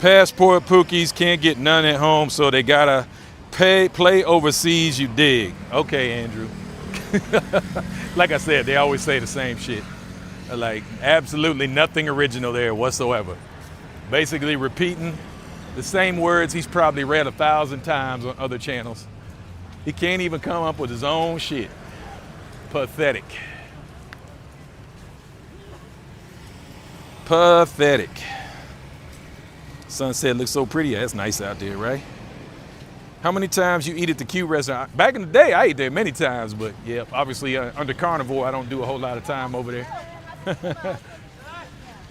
Speaker 1: Passport pookies can't get none at home, so they gotta play overseas, you dig. Okay, Andrew. Like I said, they always say the same shit. Like, absolutely nothing original there whatsoever. Basically repeating the same words he's probably read 1,000 times on other channels. He can't even come up with his own shit. Pathetic. Pathetic. Sunset looks so pretty. Yeah, it's nice out there, right? How many times you eat at the Q restaurant? Back in the day, I ate there many times, but yeah, obviously under carnivore, I don't do a whole lot of time over there.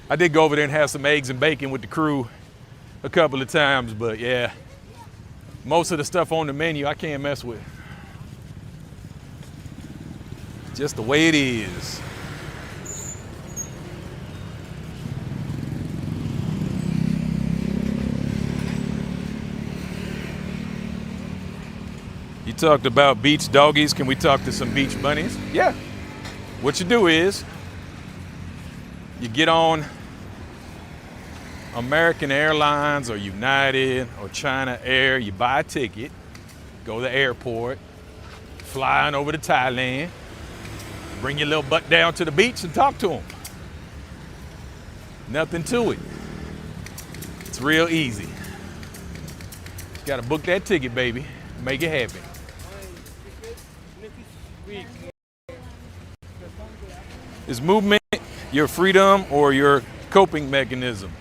Speaker 1: I did go over there and have some eggs and bacon with the crew a couple of times, but yeah, most of the stuff on the menu I can't mess with. Just the way it is. You talked about beach doggies. Can we talk to some beach bunnies? Yeah. What you do is you get on American Airlines or United or China Air. You buy a ticket, go to the airport, fly on over to Thailand, bring your little butt down to the beach and talk to them. Nothing to it. real easy. Got to book that ticket, baby. Make it happen. Is movement your freedom or your coping mechanism?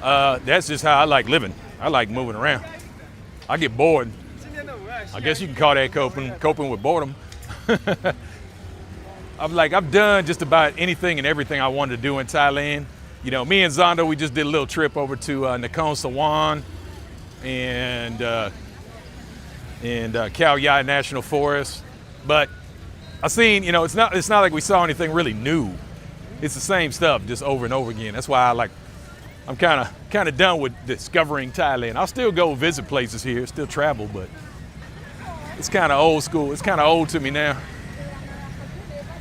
Speaker 1: That's just how I like living. I like moving around. I get bored. I guess you can call that coping with boredom. I've done just about anything and everything I wanted to do in Thailand. You know, me and Zondo, we just did a little trip over to Nakhon Sawan and Khao Yai National Forest. But I seen, you know, it's not like we saw anything really new. It's the same stuff just over and over again. That's why I'm kind of done with discovering Thailand. I'll still go visit places here, still travel, but it's kind of old school. It's kind of old to me now.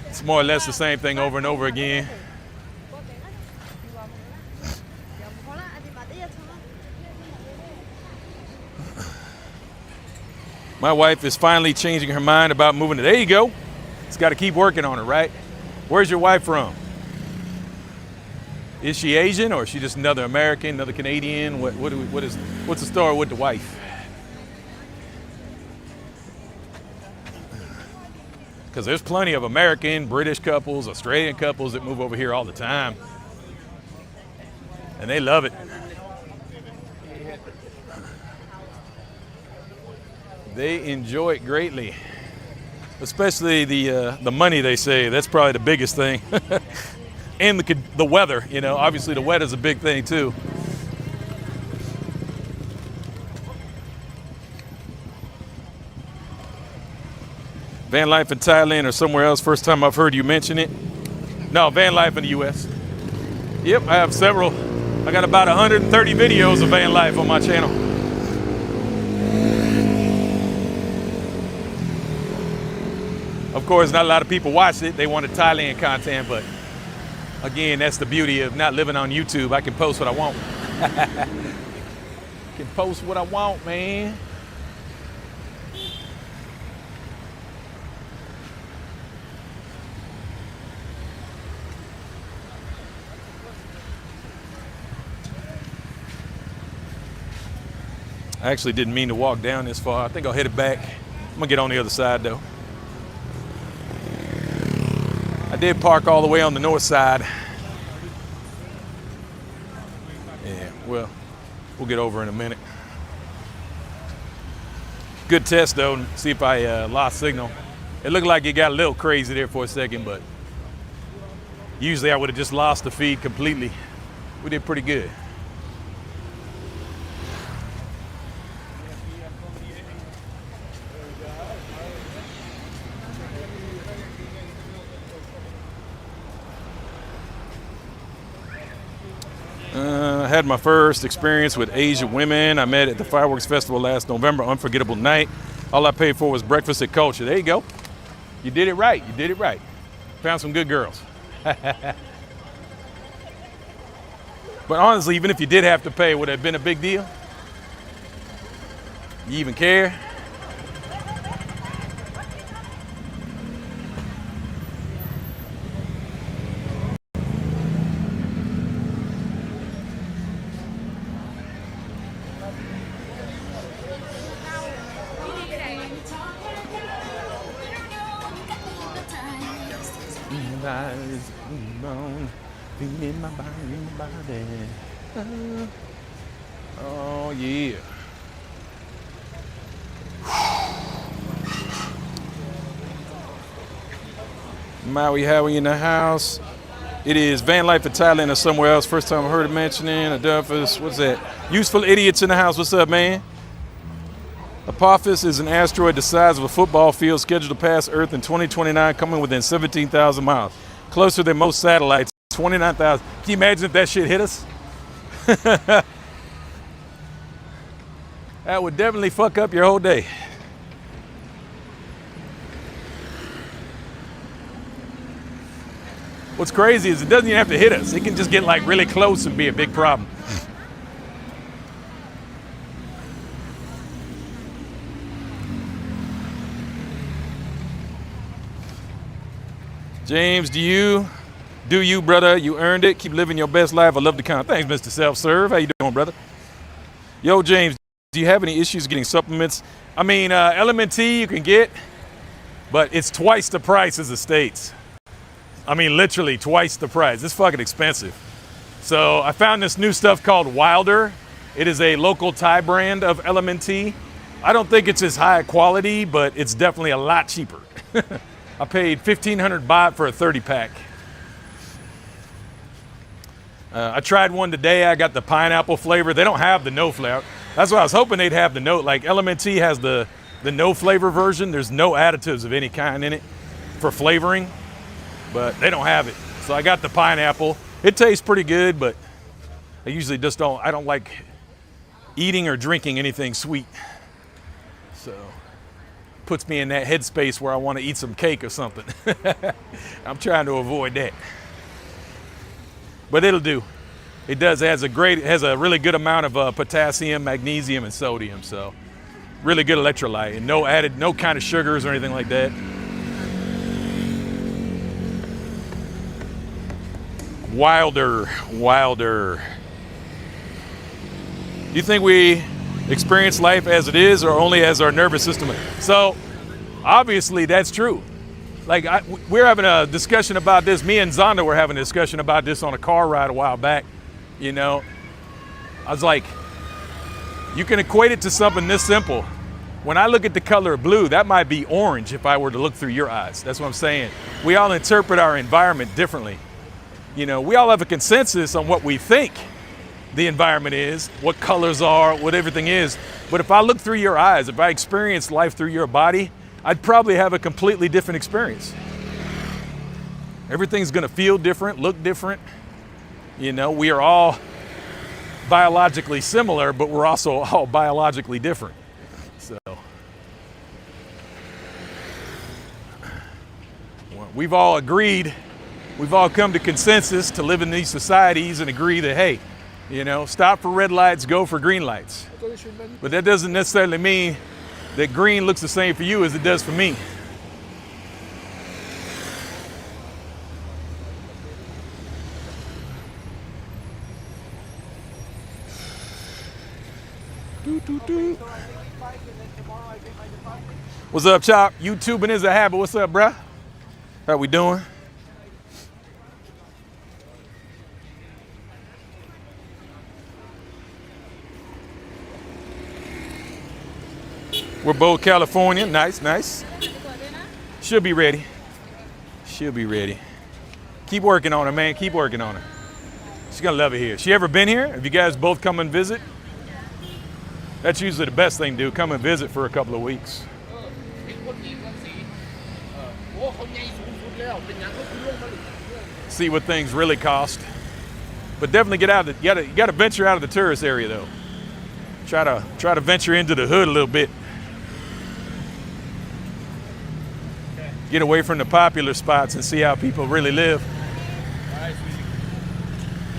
Speaker 1: It's more or less the same thing over and over again. My wife is finally changing her mind about moving to. There you go. It's got to keep working on it, right? Where's your wife from? Is she Asian or is she just another American, another Canadian? What's the story with the wife? Because there's plenty of American, British couples, Australian couples that move over here all the time. And they love it. They enjoy it greatly. Especially the money, they say. That's probably the biggest thing. And the weather, you know, obviously the weather's a big thing too. Van life in Thailand or somewhere else? First time I've heard you mention it. No, van life in the U.S. Yep, I have several. I got about 130 videos of van life on my channel. Of course, not a lot of people watched it. They wanted Thailand content, but again, that's the beauty of not living on YouTube. I can post what I want. Can post what I want, man. I actually didn't mean to walk down this far. I think I'll head it back. I'm gonna get on the other side though. I did park all the way on the north side. Yeah, well, we'll get over in a minute. Good test though, see if I lost signal. It looked like it got a little crazy there for a second, but usually I would have just lost the feed completely. We did pretty good. I had my first experience with Asian women. I met at the fireworks festival last November. Unforgettable night. All I paid for was breakfast at Culture. There you go. You did it right. You did it right. Found some good girls. But honestly, even if you did have to pay, would it have been a big deal? You even care? Oh yeah. Maui Howie in the house. It is van life in Thailand or somewhere else. First time I heard it mentioning. Adelphus, what's that? Useful idiots in the house. What's up, man? Apophis is an asteroid the size of a football field scheduled to pass Earth in 2029, coming within 17,000 miles. Closer than most satellites, 29,000. Can you imagine if that shit hit us? That would definitely fuck up your whole day. What's crazy is it doesn't even have to hit us. It can just get like really close and be a big problem. James, do you, brother? You earned it. Keep living your best life. I love the comment. Thanks, Mr. Self-Serve. How you doing, brother? Yo, James, do you have any issues getting supplements? I mean, LMNT you can get, but it's twice the price as the States. I mean, literally twice the price. It's fucking expensive. So I found this new stuff called Wilder. It is a local Thai brand of LMNT. I don't think it's as high quality, but it's definitely a lot cheaper. I paid 1,500 baht for a 30 pack. I tried one today. I got the pineapple flavor. They don't have the no flavor. That's why I was hoping they'd have the no. Like LMNT has the no flavor version. There's no additives of any kind in it for flavoring, but they don't have it. So I got the pineapple. It tastes pretty good, but I usually just I don't like eating or drinking anything sweet. So puts me in that headspace where I want to eat some cake or something. I'm trying to avoid that. But it'll do. It does. It has a really good amount of potassium, magnesium, and sodium. So really good electrolyte, and no kind of sugars or anything like that. Wilder. Do you think we experience life as it is, or only as our nervous system? So obviously that's true. Like we're having a discussion about this. Me and Zonda were having a discussion about this on a car ride a while back. You know, I was like, you can equate it to something this simple. When I look at the color of blue, that might be orange if I were to look through your eyes. That's what I'm saying. We all interpret our environment differently. You know, we all have a consensus on what we think the environment is, what colors are, what everything is. But if I look through your eyes, if I experience life through your body, I'd probably have a completely different experience. Everything's gonna feel different, look different. You know, we are all biologically similar, but we're also all biologically different. So we've all agreed, we've all come to consensus to live in these societies and agree that, hey, you know, stop for red lights, go for green lights. But that doesn't necessarily mean that green looks the same for you as it does for me. What's up, Chop? YouTubing is a habit. What's up, bruh? How we doing? We're both California. Nice. Should be ready. Keep working on her, man. Keep working on her. She's gonna love it here. She ever been here? Have you guys both come and visit? That's usually the best thing to do. Come and visit for a couple of weeks. See what things really cost. But definitely get out of the, you gotta venture out of the tourist area though. Try to venture into the hood a little bit. Get away from the popular spots and see how people really live.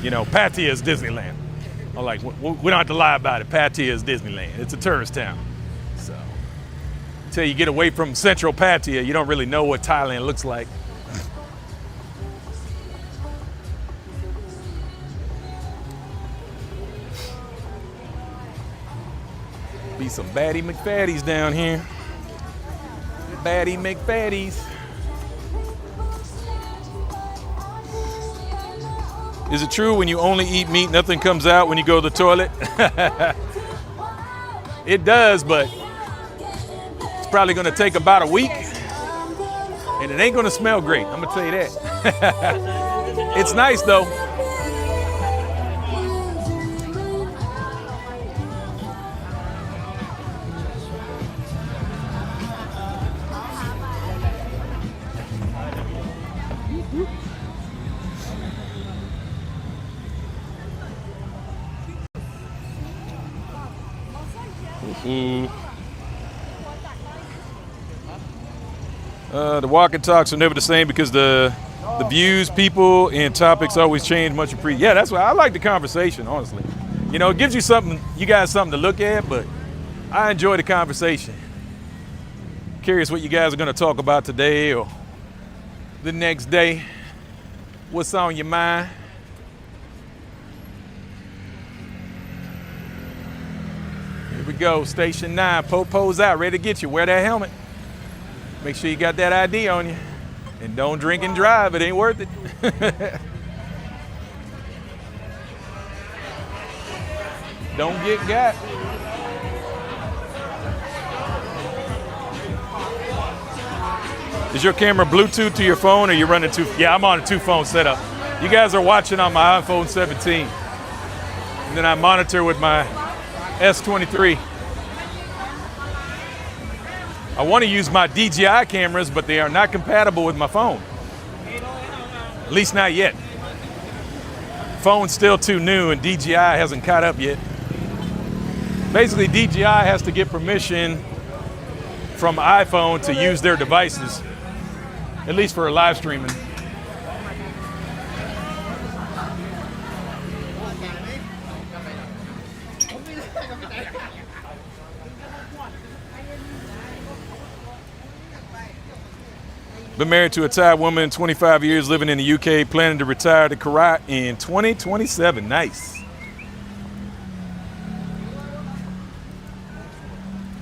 Speaker 1: You know, Pattaya is Disneyland. I'm like, we don't have to lie about it. Pattaya is Disneyland. It's a tourist town. So, until you get away from central Pattaya, you don't really know what Thailand looks like. Be some baddie McFaddies down here. Baddie McFaddies. Is it true when you only eat meat, nothing comes out when you go to the toilet? It does, but it's probably gonna take about a week. And it ain't gonna smell great, I'm gonna tell you that. It's nice though. The walk and talks are never the same because the views, people, and topics always change much. Yeah, that's why I like the conversation, honestly. You know, it gives you guys something to look at, but I enjoy the conversation. Curious what you guys are going to talk about today or the next day. What's on your mind? go. Station 9. Popo's out. Ready to get you. Wear that helmet. Make sure you got that ID on you. And don't drink and drive. It ain't worth it. Don't get got. Is your camera Bluetooth to your phone, or you running two? Yeah, I'm on a 2-phone setup. You guys are watching on my iPhone 17. And then I monitor with my S23. I want to use my DJI cameras, but they are not compatible with my phone. At least not yet. Phone's still too new and DJI hasn't caught up yet. Basically, DJI has to get permission from iPhone to use their devices, at least for live streaming. Been married to a Thai woman, 25 years, living in the UK, planning to retire to Korat in 2027. Nice.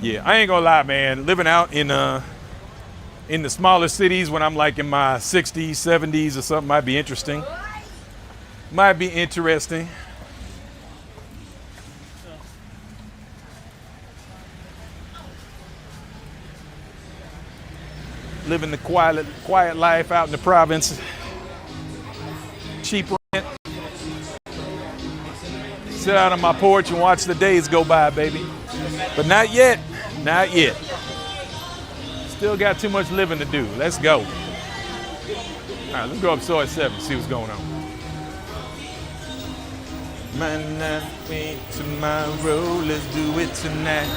Speaker 1: Yeah, I ain't gonna lie, man. Living out in the smaller cities when I'm like in my 60s, 70s or something might be interesting. Might be interesting. Living the quiet life out in the province. Cheap rent. Sit out on my porch and watch the days go by, baby. But not yet. Not yet. Still got too much living to do. Let's go. All right, let's go up Soy 7, see what's going on. Might not be tomorrow, let's do it tonight.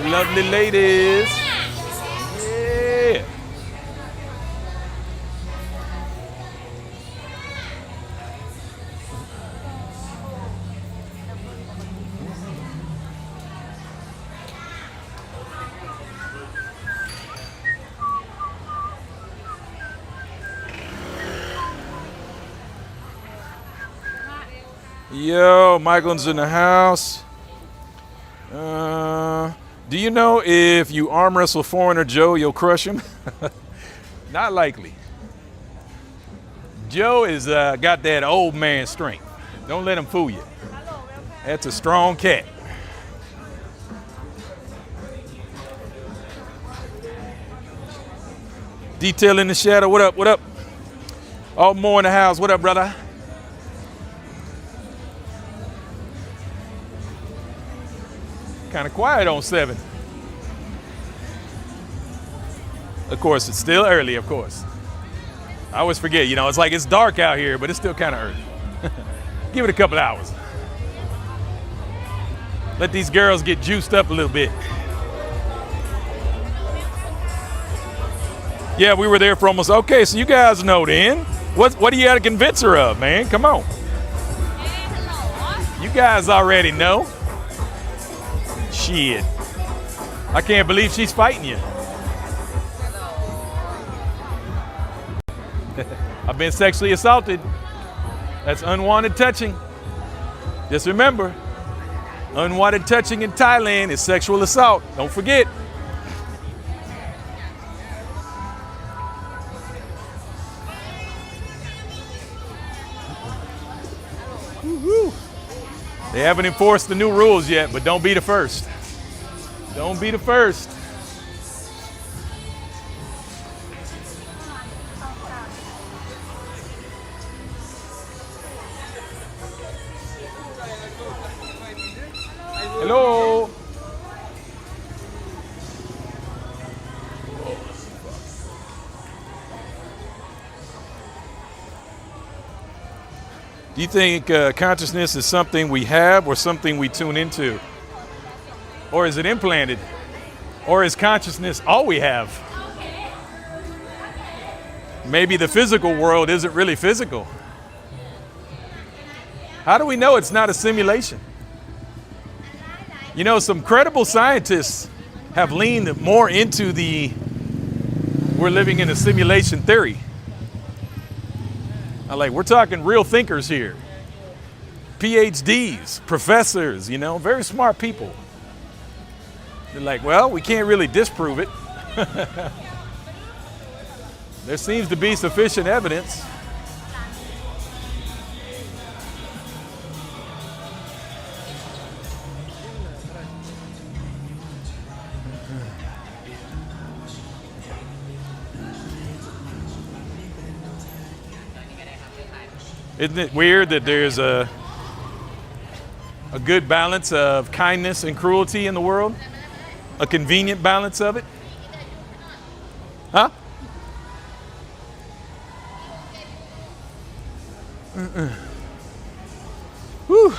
Speaker 1: Lovely ladies. Yeah. Yo, Michael's in the house. Do you know if you arm wrestle Foreigner Joe, you'll crush him? Not likely. Joe is got that old man strength. Don't let him fool you. That's a strong cat. Detail in the shadow. What up? What up? All more in the house. What up, brother? Kind of quiet on 7. Of course, it's still early, of course. I always forget, you know, it's like it's dark out here, but it's still kind of early. Give it a couple hours. Let these girls get juiced up a little bit. Yeah, we were there for almost, okay, so you guys know then. What do you got to convince her of, man? Come on. You guys already know. Shit. I can't believe she's fighting you. I've been sexually assaulted. That's unwanted touching. Just remember, unwanted touching in Thailand is sexual assault. Don't forget. Woo-hoo. They haven't enforced the new rules yet, but don't be the first. Don't be the first. Hello. Do you think consciousness is something we have or something we tune into? Or is it implanted? Or is consciousness all we have? Maybe the physical world isn't really physical. How do we know it's not a simulation? You know, some credible scientists have leaned more into we're living in a simulation theory. We're talking real thinkers here. PhDs, professors, you know, very smart people. They're like, well, we can't really disprove it. There seems to be sufficient evidence. Isn't it weird that there's a good balance of kindness and cruelty in the world? A convenient balance of it? Huh? Whew.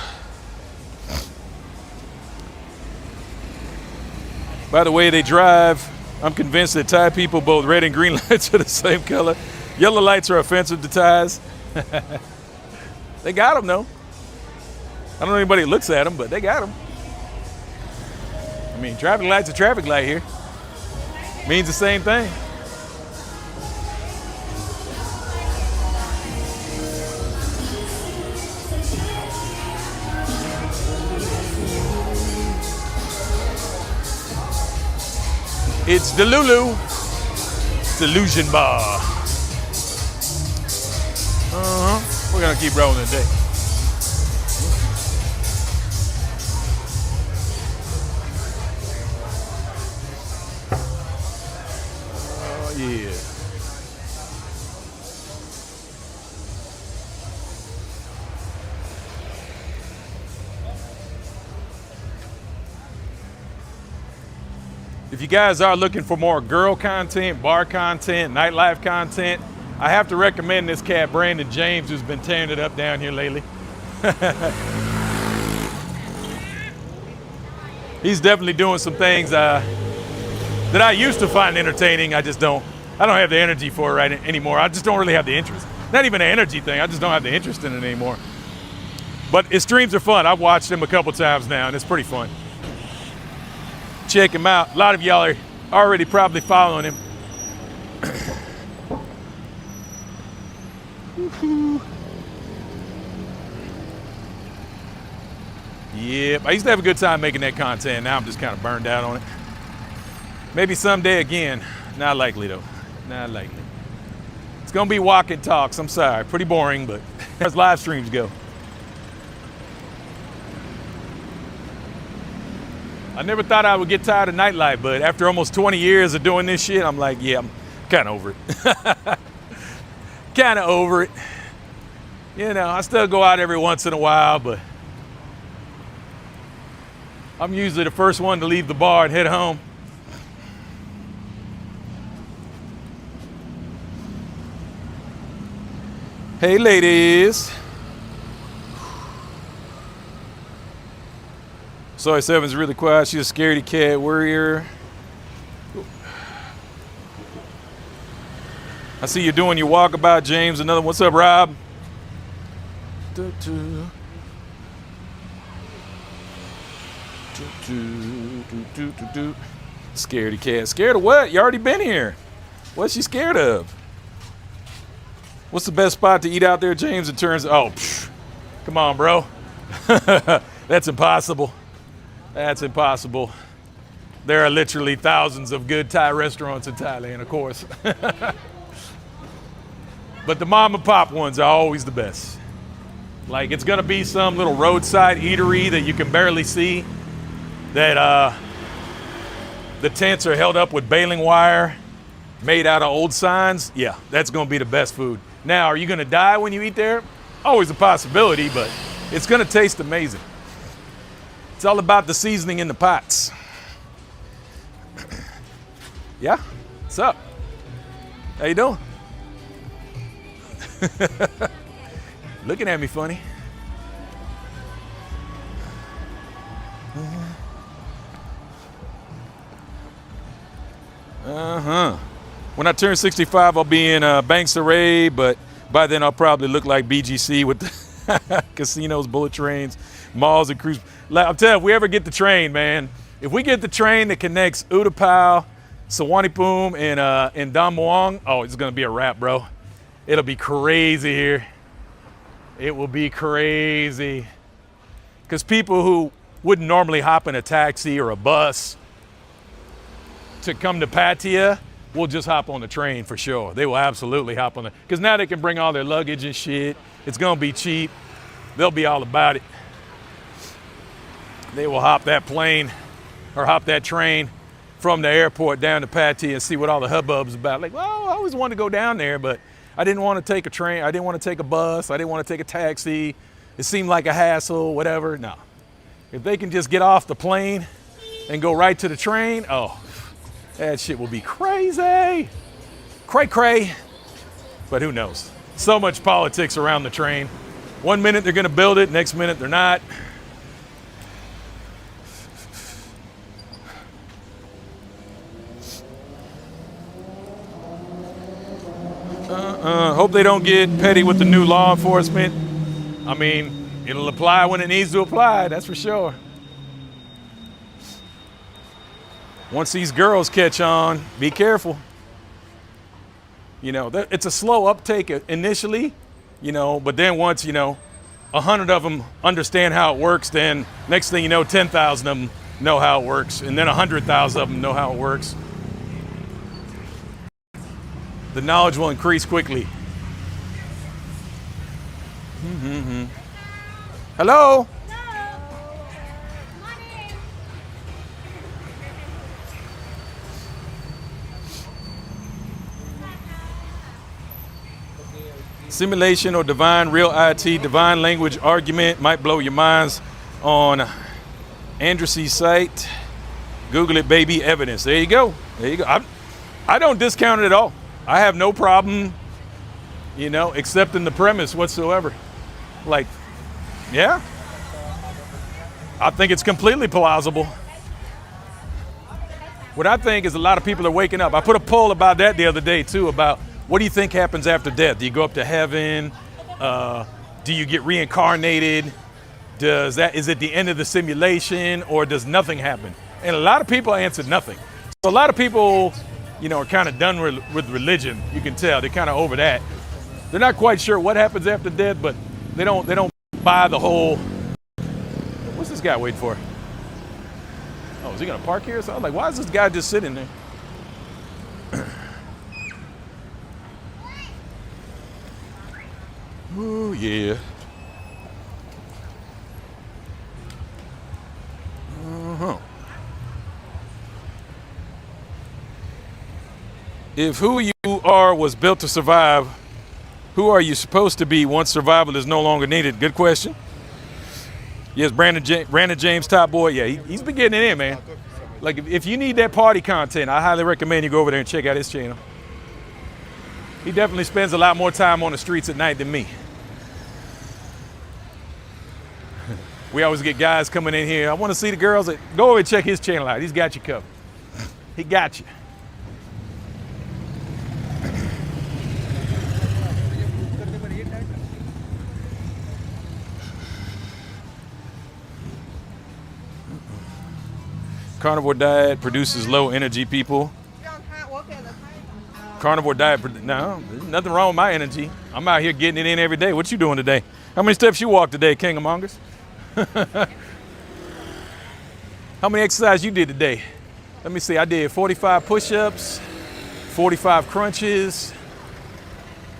Speaker 1: By the way they drive, I'm convinced that Thai people, both red and green lights are the same color. Yellow lights are offensive to Thais. They got them, though. I don't know anybody that looks at them, but they got them. I mean, traffic light's a traffic light here. Means the same thing. It's the Lulu Delusion Bar. We're gonna keep rolling today. Oh yeah. If you guys are looking for more girl content, bar content, nightlife content, I have to recommend this cat, Brandon James, who's been tearing it up down here lately. He's definitely doing some things that I used to find entertaining. I don't have the energy for it anymore. I just don't really have the interest. Not even an energy thing, I just don't have the interest in it anymore. But his streams are fun. I've watched him a couple times now, and it's pretty fun. Check him out. A lot of y'all are already probably following him. Yep, I used to have a good time making that content. Now I'm just kind of burned out on it. Maybe someday again. Not likely though. Not likely. It's gonna be walking talks. I'm sorry. Pretty boring, but as live streams go. I never thought I would get tired of nightlife, but after almost 20 years of doing this shit, I'm like, yeah, I'm kind of over it. Kind of over it. You know, I still go out every once in a while, but I'm usually the first one to leave the bar and head home. Hey, ladies. Soy 7's really quiet. She's a scaredy cat warrior. I see you doing your walkabout, James. Another one. What's up, Rob? Scaredy cat. Scared of what? You already been here. What's she scared of? What's the best spot to eat out there, James? In terms of, come on, bro. That's impossible. That's impossible. There are literally thousands of good Thai restaurants in Thailand, of course. But the mom and pop ones are always the best. Like, it's gonna be some little roadside eatery that you can barely see, that the tents are held up with baling wire made out of old signs. Yeah, that's gonna be the best food. Now, are you gonna die when you eat there? Always a possibility, but it's gonna taste amazing. It's all about the seasoning in the pots. Yeah? What's up? How you doing? Looking at me funny. When I turn 65, I'll be in Banks Array, but by then I'll probably look like BGC with the casinos, bullet trains, malls, and cruise. I'm telling you, if we ever get the train, man, if we get the train that connects Utapao, Suvarnabhumi, and Don Muang, oh, it's gonna be a wrap, bro. It'll be crazy here. It will be crazy. Because people who wouldn't normally hop in a taxi or a bus to come to Pattaya will just hop on the train for sure. They will absolutely hop on it. Because now they can bring all their luggage and shit. It's going to be cheap. They'll be all about it. They will hop that plane or hop that train from the airport down to Pattaya and see what all the hubbub's about. Like, well, I always wanted to go down there, but I didn't want to take a train. I didn't want to take a bus. I didn't want to take a taxi. It seemed like a hassle, whatever. No. If they can just get off the plane and go right to the train, oh, that shit will be crazy. Cray cray. But who knows? So much politics around the train. One minute they're going to build it, next minute they're not. Hope they don't get petty with the new law enforcement. I mean, it'll apply when it needs to apply, that's for sure. Once these girls catch on, be careful. You know, it's a slow uptake initially, you know, but then once, you know, 100 of them understand how it works, then next thing you know, 10,000 of them know how it works, and then 100,000 of them know how it works. The knowledge will increase quickly. Mm-hmm. Hello? Simulation or divine real IT, divine language argument might blow your minds on Andress's site. Google it, baby, evidence. There you go. There you go. I don't discount it at all. I have no problem, you know, accepting the premise whatsoever. Like, yeah, I think it's completely plausible. What I think is a lot of people are waking up. I put a poll about that the other day too, about what do you think happens after death? Do you go up to heaven? Do you get reincarnated? Is it the end of the simulation, or does nothing happen? And a lot of people answered nothing. So a lot of people, you know, are kind of done with religion. You can tell they're kind of over that. They're not quite sure what happens after death, but they don't buy the whole. What's this guy waiting for? Oh, is he gonna park here? So I was like, why is this guy just sitting there? Oh yeah. Uh-huh. If who you are was built to survive, who are you supposed to be once survival is no longer needed? Good question. Yes, Brandon James, Top Boy. Yeah, he's been getting it in, man. Like, if you need that party content, I highly recommend you go over there and check out his channel. He definitely spends a lot more time on the streets at night than me. We always get guys coming in here. I want to see the girls. Go over and check his channel out. He's got you covered. He got you. Carnivore diet produces low energy people. Carnivore diet, no, there's nothing wrong with my energy. I'm out here getting it in every day. What you doing today? How many steps you walked today, King Among Us? How many exercises you did today? Let me see, I did 45 push-ups, 45 crunches,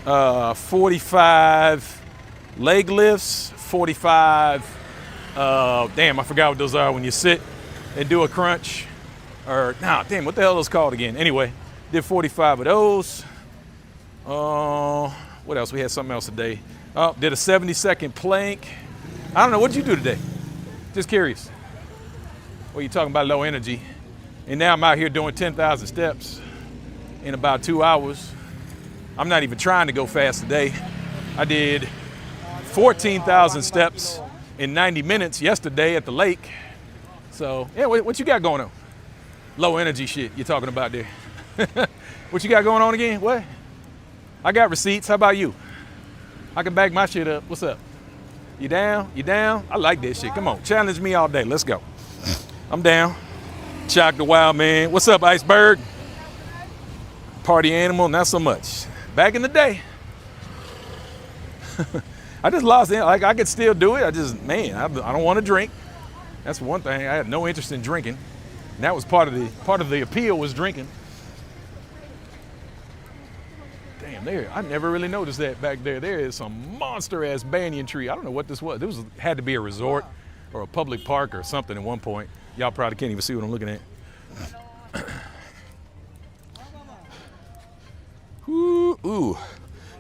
Speaker 1: 45 leg lifts, 45, damn, I forgot what those are when you sit and do a crunch. Or, nah, damn, what the hell are those called again? Anyway, did 45 of those. What else? We had something else today. Did a 70-second plank. I don't know, what'd you do today? Just curious. Well, you're talking about low energy. And now I'm out here doing 10,000 steps in about 2 hours. I'm not even trying to go fast today. I did 14,000 steps in 90 minutes yesterday at the lake. So, yeah, what you got going on? Low energy shit you're talking about there. What you got going on again? What? I got receipts. How about you? I can back my shit up. What's up? You down? You down? I like that shit. Come on, challenge me all day. Let's go. I'm down. Shock the Wild Man. What's up, Iceberg? Party animal, not so much. Back in the day. I just lost it. Like, I could still do it. I don't want to drink. That's one thing. I had no interest in drinking. And that was part of the appeal was drinking. Damn, I never really noticed that back there. There is some monster-ass banyan tree. I don't know what this was. Had to be a resort or a public park or something at one point. Y'all probably can't even see what I'm looking at. Ooh.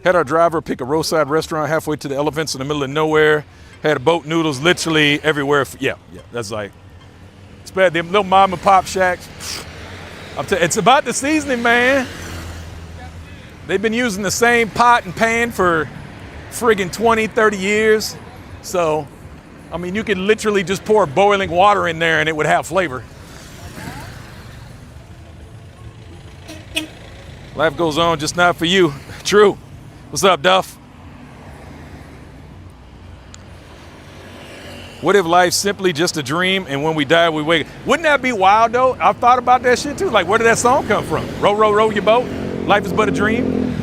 Speaker 1: Had our driver pick a roadside restaurant halfway to the elephants in the middle of nowhere. Had boat noodles literally everywhere. Yeah, that's like, it's bad. Them little mom and pop shacks. It's about the seasoning, man. They've been using the same pot and pan for friggin' 20, 30 years. So, I mean, you could literally just pour boiling water in there and it would have flavor. Life goes on, just not for you. True. What's up, Duff? What if life's simply just a dream and when we die, we wake? Wouldn't that be wild, though? I've thought about that shit, too. Like, where did that song come from? Row, row, row your boat. Life is but a dream.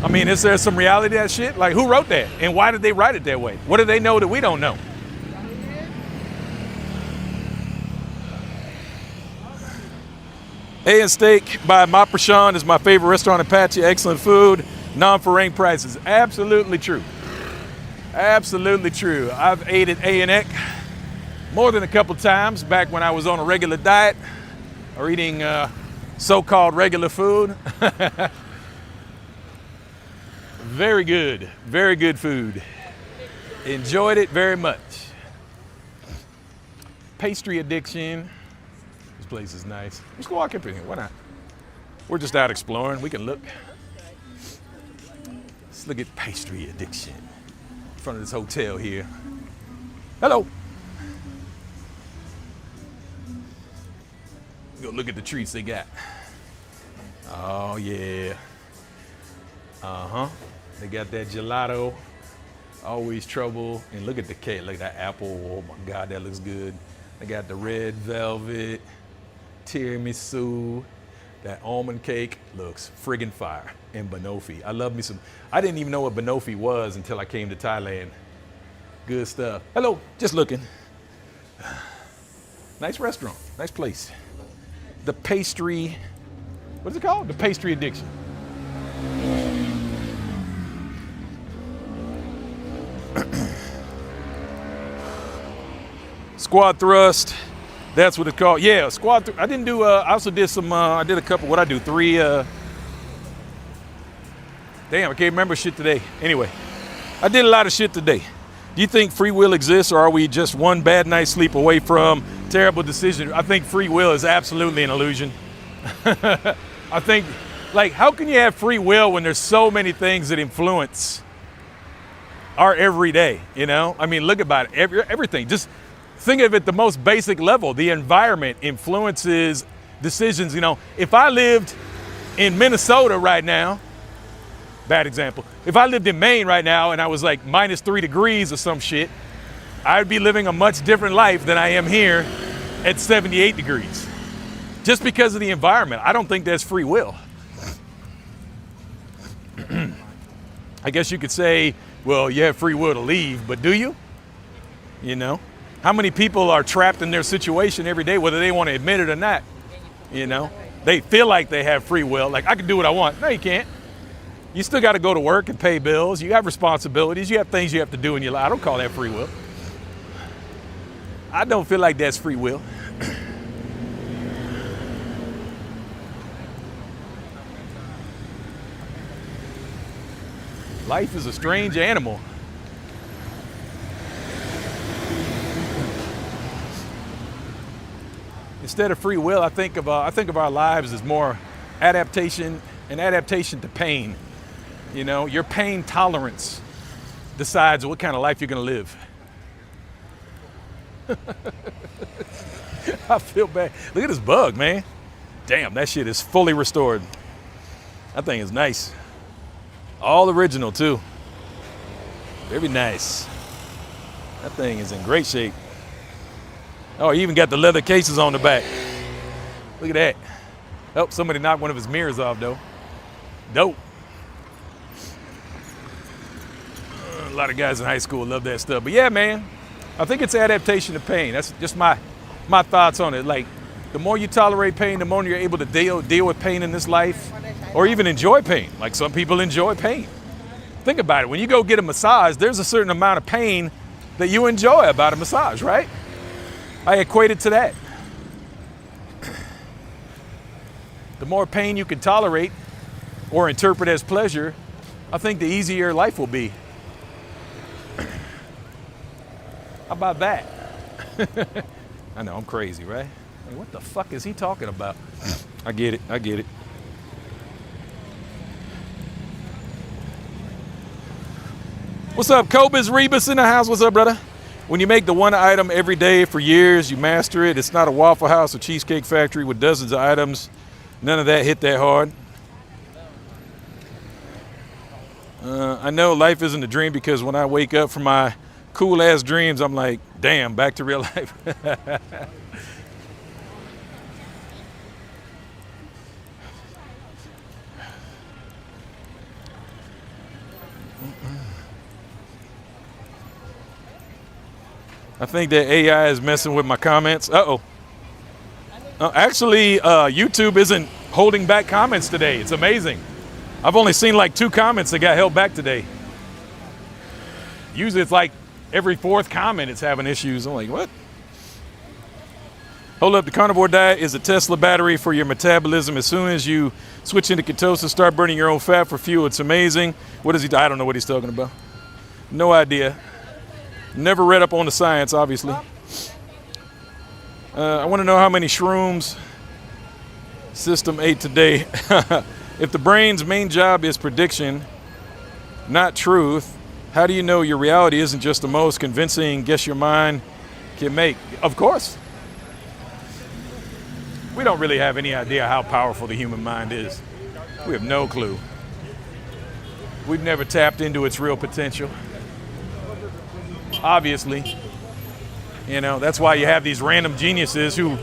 Speaker 1: I mean, is there some reality to that shit? Like, who wrote that? And why did they write it that way? What do they know that we don't know? A&. Steak by Ma Prashant is my favorite restaurant in Pattaya. Excellent food, non-foreign prices. Absolutely true. Absolutely true. I've ate at A&. more than a couple times back when I was on a regular diet or eating so-called regular food. Very good food. Enjoyed it very much. Pastry addiction. This place is nice. Let's go walk up in here, why not? We're just out exploring, we can look. Let's look at pastry addiction in front of this hotel here. Hello. Go look at the treats they got. Oh yeah. They got that gelato, always trouble. And look at the cake, look at that apple. Oh my God, that looks good. They got the red velvet, tiramisu, that almond cake looks friggin' fire. And banoffee, I love me some. I didn't even know what banoffee was until I came to Thailand. Good stuff. Hello, just looking. Nice restaurant, nice place. The pastry, what is it called? The pastry addiction. Squat thrust, that's what it's called. Yeah, squat thrust. I didn't do, I also did some, I did a couple, what'd I do? 3, damn, I can't remember shit today. Anyway, I did a lot of shit today. Do you think free will exists, or are we just one bad night's sleep away from terrible decision? I think free will is absolutely an illusion. I think, like, how can you have free will when there's so many things that influence our everyday, you know? I mean, look about it, everything. Just think of it at the most basic level. The environment influences decisions, you know? If I lived in Minnesota right now, bad example. If I lived in Maine right now and I was like -3 degrees or some shit, I'd be living a much different life than I am here at 78 degrees. Just because of the environment. I don't think that's free will. I guess you could say, well, you have free will to leave, but do you? You know? How many people are trapped in their situation every day, whether they want to admit it or not? You know? They feel like they have free will, like I can do what I want. No, you can't. You still got to go to work and pay bills. You have responsibilities. You have things you have to do in your life. I don't call that free will. I don't feel like that's free will. Life is a strange animal. Instead of free will, I think of our lives as more adaptation, an adaptation to pain. You know, your pain tolerance decides what kind of life you're going to live. I feel bad. Look at this bug, man. Damn, that shit is fully restored. That thing is nice. All original, too. Very nice. That thing is in great shape. Oh, he even got the leather cases on the back. Look at that. Oh, somebody knocked one of his mirrors off, though. Dope. A lot of guys in high school love that stuff. But yeah, man, I think it's adaptation to pain. That's just my thoughts on it. Like, the more you tolerate pain, the more you're able to deal with pain in this life, or even enjoy pain. Like, some people enjoy pain. Think about it. When you go get a massage, there's a certain amount of pain that you enjoy about a massage, right? I equate it to that. The more pain you can tolerate or interpret as pleasure, I think the easier life will be. How about that? I know, I'm crazy, right? Like, what the fuck is he talking about? I get it. What's up, Cobus Rebus in the house? What's up, brother? When you make the one item every day for years, you master it. It's not a Waffle House or Cheesecake Factory with dozens of items. None of that hit that hard. I know life isn't a dream because when I wake up from my cool ass dreams, I'm like, damn, back to real life. I think that AI is messing with my comments. Actually, YouTube isn't holding back comments today. It's amazing. I've only seen like 2 comments that got held back today. Usually it's like every 4th comment it's having issues. I'm like, what? Hold up, the carnivore diet is a Tesla battery for your metabolism. As soon as you switch into ketosis, start burning your own fat for fuel. It's amazing. What is he? I don't know what he's talking about. No idea. Never read up on the science, obviously. I want to know how many shrooms System ate today. If the brain's main job is prediction, not truth, how do you know your reality isn't just the most convincing guess your mind can make? Of course. We don't really have any idea how powerful the human mind is. We have no clue. We've never tapped into its real potential. Obviously. You know, that's why you have these random geniuses who,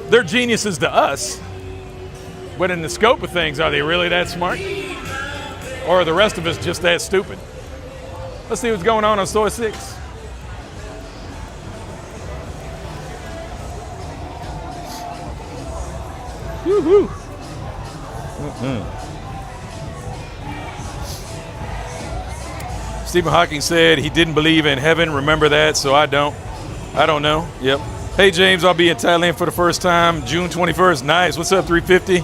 Speaker 1: they're geniuses to us. But in the scope of things, are they really that smart? Or are the rest of us just that stupid? Let's see what's going on Store 6. Woo-hoo. Stephen Hawking said he didn't believe in heaven. Remember that, so I don't know. Yep. Hey, James, I'll be in Thailand for the first time, June 21st. Nice. What's up, 350?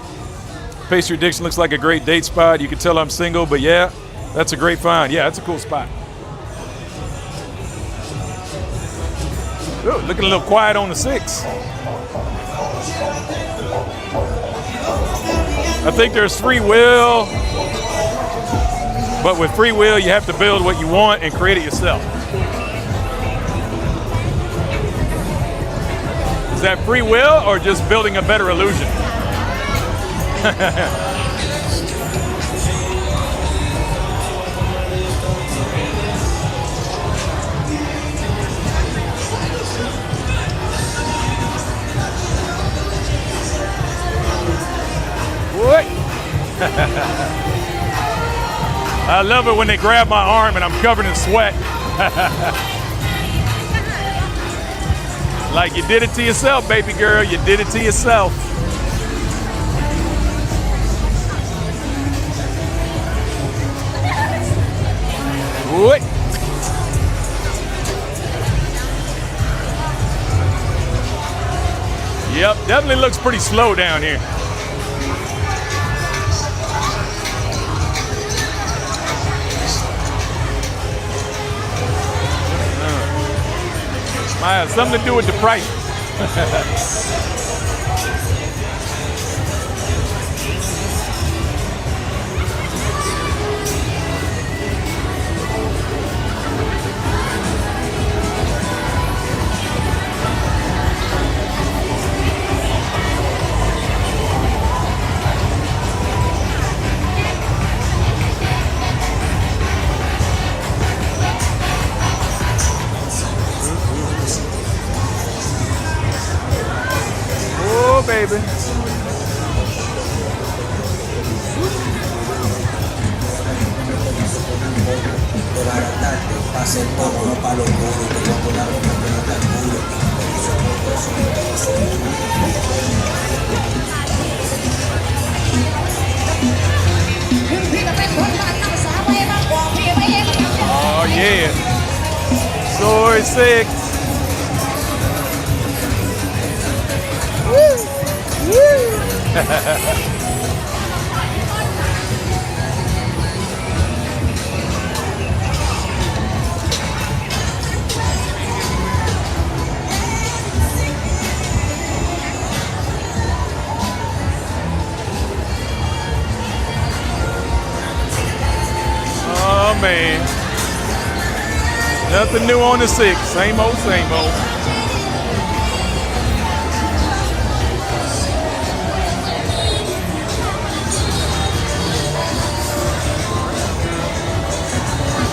Speaker 1: Pastry Addiction looks like a great date spot. You can tell I'm single, but yeah, that's a great find. Yeah, that's a cool spot. Ooh, looking a little quiet on the 6. I think there's free will, but with free will, you have to build what you want and create it yourself. Is that free will or just building a better illusion? What? I love it when they grab my arm and I'm covered in sweat. Like, you did it to yourself, baby girl. You did it to yourself. What? Yep, definitely looks pretty slow down here. Might have something to do with the price. Oh, baby. Oh yeah. Soy 6. Oh man. Nothing new on the 6. Same old, same old.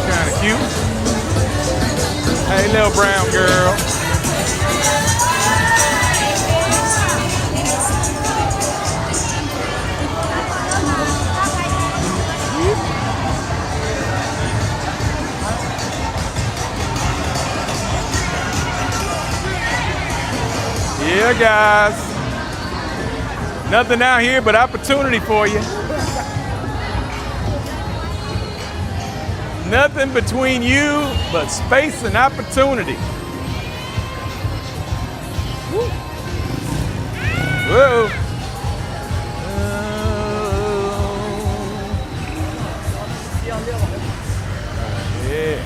Speaker 1: Kind of cute. Hey, little brown girl. Yeah, guys. Nothing out here but opportunity for you. Nothing between you but space and opportunity. Whoa. Yeah.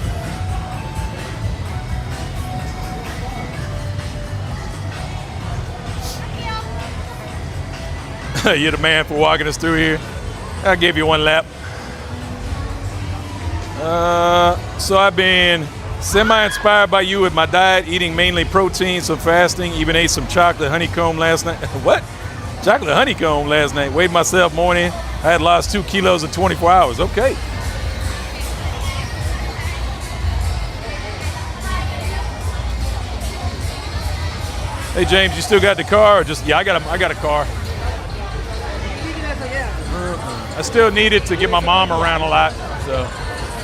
Speaker 1: You're the man for walking us through here. I'll give you one lap. So I've been semi-inspired by you with my diet, eating mainly protein, some fasting, even ate some chocolate honeycomb last night. What? Chocolate honeycomb last night. Weighed myself morning. I had lost 2 kilos in 24 hours. Okay. Hey James, you still got the car or just, yeah, I got a car. I still need it to get my mom around a lot, so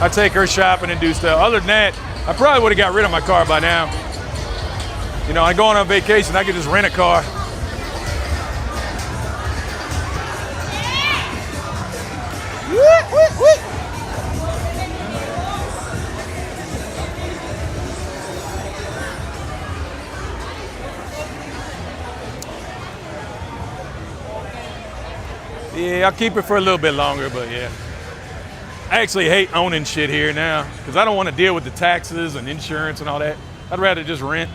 Speaker 1: I take her shopping and do stuff. Other than that, I probably would have got rid of my car by now. You know, I go on vacation, I could just rent a car. Yeah, I'll keep it for a little bit longer, but yeah. I actually hate owning shit here now because I don't want to deal with the taxes and insurance and all that. I'd rather just rent.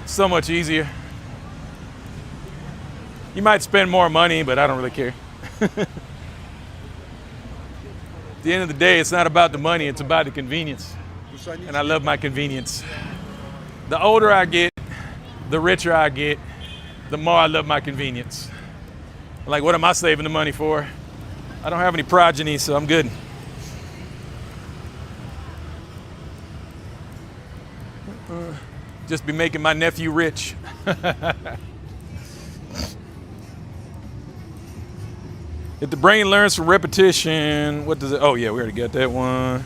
Speaker 1: It's so much easier. You might spend more money, but I don't really care. At the end of the day, it's not about the money, it's about the convenience. And I love my convenience. The older I get, the richer I get, the more I love my convenience. Like, what am I saving the money for? I don't have any progeny, so I'm good. Just be making my nephew rich. If the brain learns from repetition, what does it? Oh yeah, we already got that one.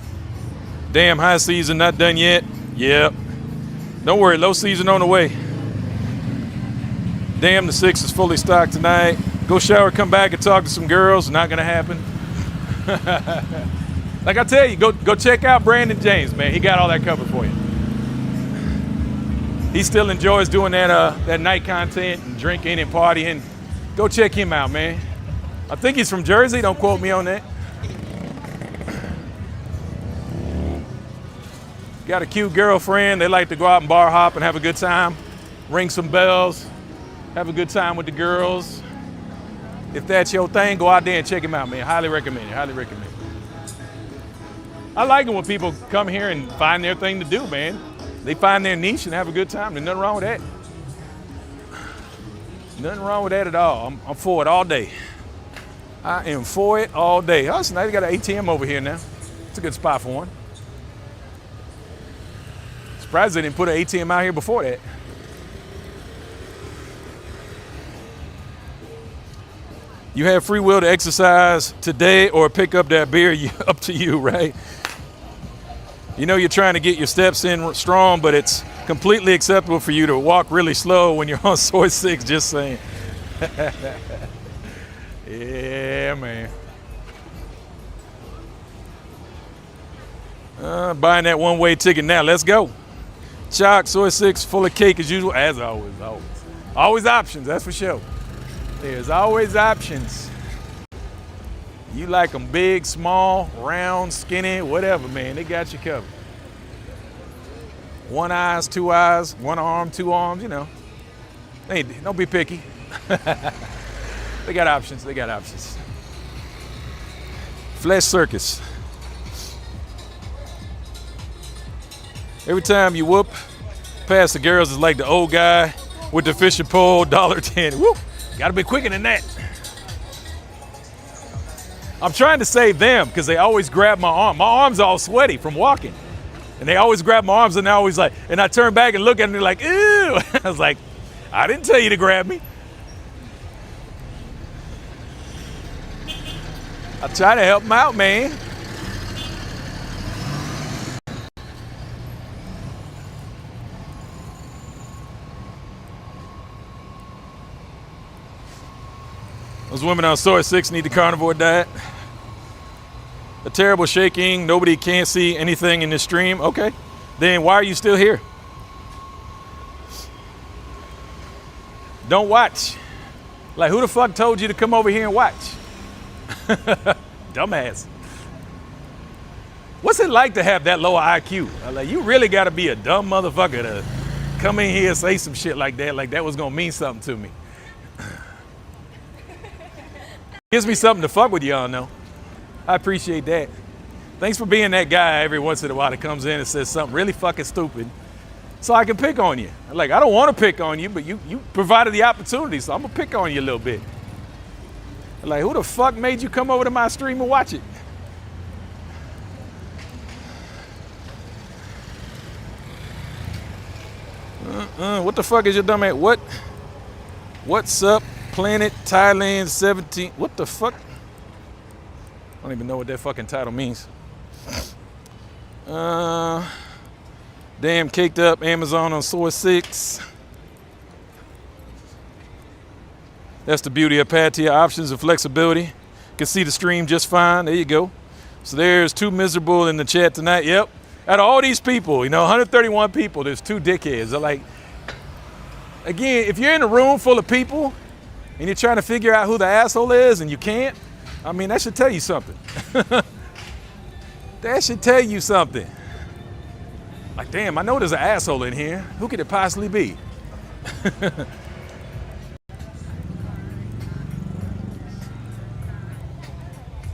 Speaker 1: Damn, high season not done yet. Yep. Don't worry, low season on the way. Damn, the 6 is fully stocked tonight. Go shower, come back and talk to some girls. Not gonna happen. Like I tell you, go check out Brandon James, man. He got all that covered for you. He still enjoys doing that night content and drinking and partying. Go check him out, man. I think he's from Jersey. Don't quote me on that. Got a cute girlfriend. They like to go out and bar hop and have a good time. Ring some bells. Have a good time with the girls. If that's your thing, go out there and check him out, man. Highly recommend it. Highly recommend it. I like it when people come here and find their thing to do, man. They find their niche and have a good time. There's nothing wrong with that. Nothing wrong with that at all. I'm for it all day. I am for it all day. Oh, so now you got an ATM over here now. It's a good spot for one. Surprised they didn't put an ATM out here before that. You have free will to exercise today or pick up that beer, up to you, right? You know you're trying to get your steps in strong, but it's completely acceptable for you to walk really slow when you're on Soy 6, just saying. Yeah, man. Buying that one-way ticket now. Let's go. Choc, Soy 6, full of cake as usual. As always, always. Always options, that's for sure. There's always options. You like them big, small, round, skinny, whatever, man. They got you covered. One eyes, two eyes, one arm, two arms, you know. Hey, don't be picky. They got options, they got options. Flesh Circus. Every time you whoop past the girls, it's like the old guy with the fishing pole, $1.10. Whoop, gotta be quicker than that. I'm trying to save them because they always grab my arm. My arm's all sweaty from walking. And they always grab my arms and they're always like, and I turn back and look at them and they're like, ew. I was like, I didn't tell you to grab me. I try to help them out, man. Those women on Soy 6 need the carnivore diet. A terrible shaking. Nobody can't see anything in this stream. Okay. Then why are you still here? Don't watch. Like, who the fuck told you to come over here and watch? Dumbass. What's it like to have that low IQ? Like, you really got to be a dumb motherfucker to come in here and say some shit like that was going to mean something to me. Gives me something to fuck with y'all, know. I appreciate that. Thanks for being that guy every once in a while that comes in and says something really fucking stupid so I can pick on you. Like, I don't want to pick on you, but you provided the opportunity, so I'm going to pick on you a little bit. Like, who the fuck made you come over to my stream and watch it? What the fuck is your dumb ass? What's up? Planet Thailand 17. What the fuck? I don't even know what that fucking title means. Damn caked up Amazon on Soy 6. That's the beauty of Pattaya, options and flexibility. You can see the stream just fine. There you go. So there's 2 miserable in the chat tonight. Yep. Out of all these people, 131 people, there's 2 dickheads. They're like, again, if you're in a room full of people and you're trying to figure out who the asshole is and you can't, I mean, that should tell you something. That should tell you something. Like, damn, I know there's an asshole in here. Who could it possibly be?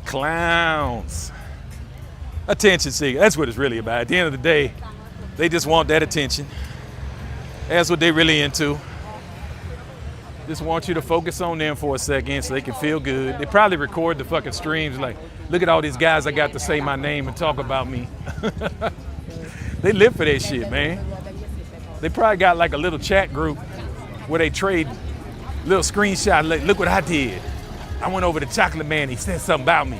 Speaker 1: Clowns. Attention seeker. That's what it's really about. At the end of the day, they just want that attention. That's what they really into. Just want you to focus on them for a second so they can feel good. They probably record the fucking streams like, look at all these guys I got to say my name and talk about me. They live for that shit, man. They probably got like a little chat group where they trade little screenshots. Like, look what I did. I went over to Chocolate Man. He said something about me.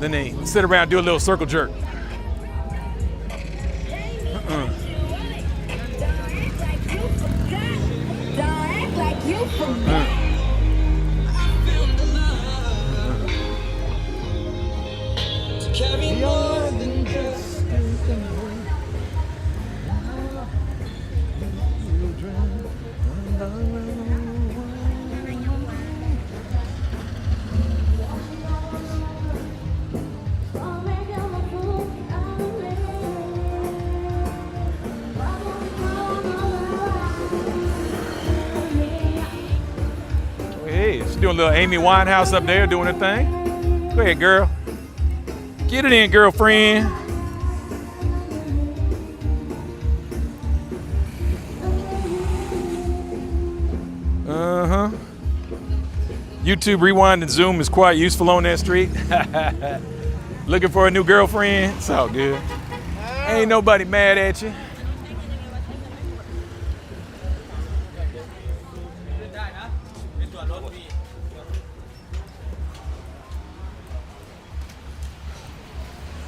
Speaker 1: Then they sit around and do a little circle jerk. Doing a little Amy Winehouse up there doing her thing. Go ahead, girl. Get it in, girlfriend. YouTube Rewind and Zoom is quite useful on that street. Looking for a new girlfriend? It's all good. Ain't nobody mad at you.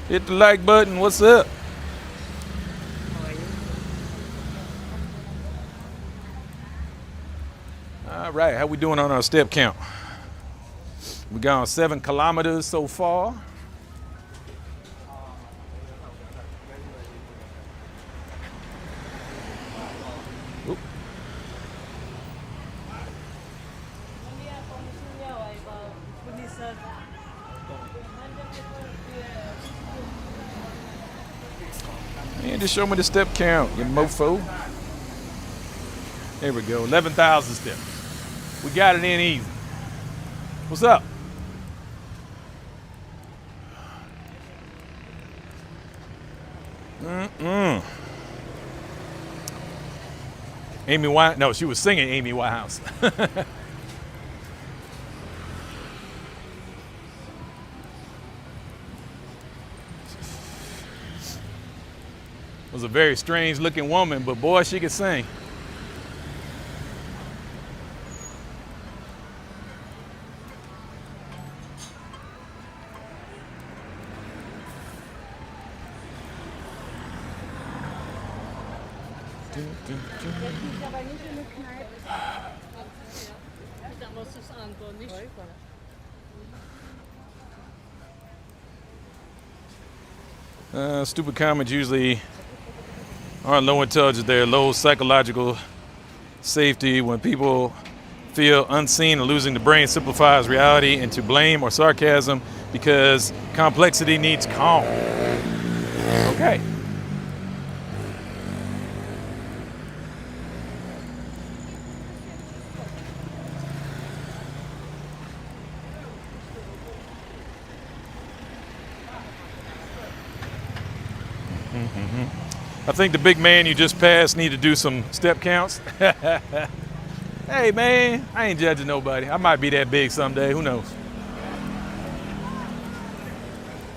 Speaker 1: Hit the like button. What's up? All right, how we doing on our step count? We gone 7 kilometers so far. Oop. Man, just show me the step count, you mofo. There we go, 11,000 steps. We got it in easy. What's up? Amy White? No, she was singing Amy Winehouse. Was a very strange looking woman, but boy, she could sing. Stupid comments usually aren't low intelligence, they're low psychological safety. When people feel unseen or losing the brain simplifies reality into blame or sarcasm because complexity needs calm. Okay. I think the big man you just passed need to do some step counts. Hey man, I ain't judging nobody. I might be that big someday, who knows?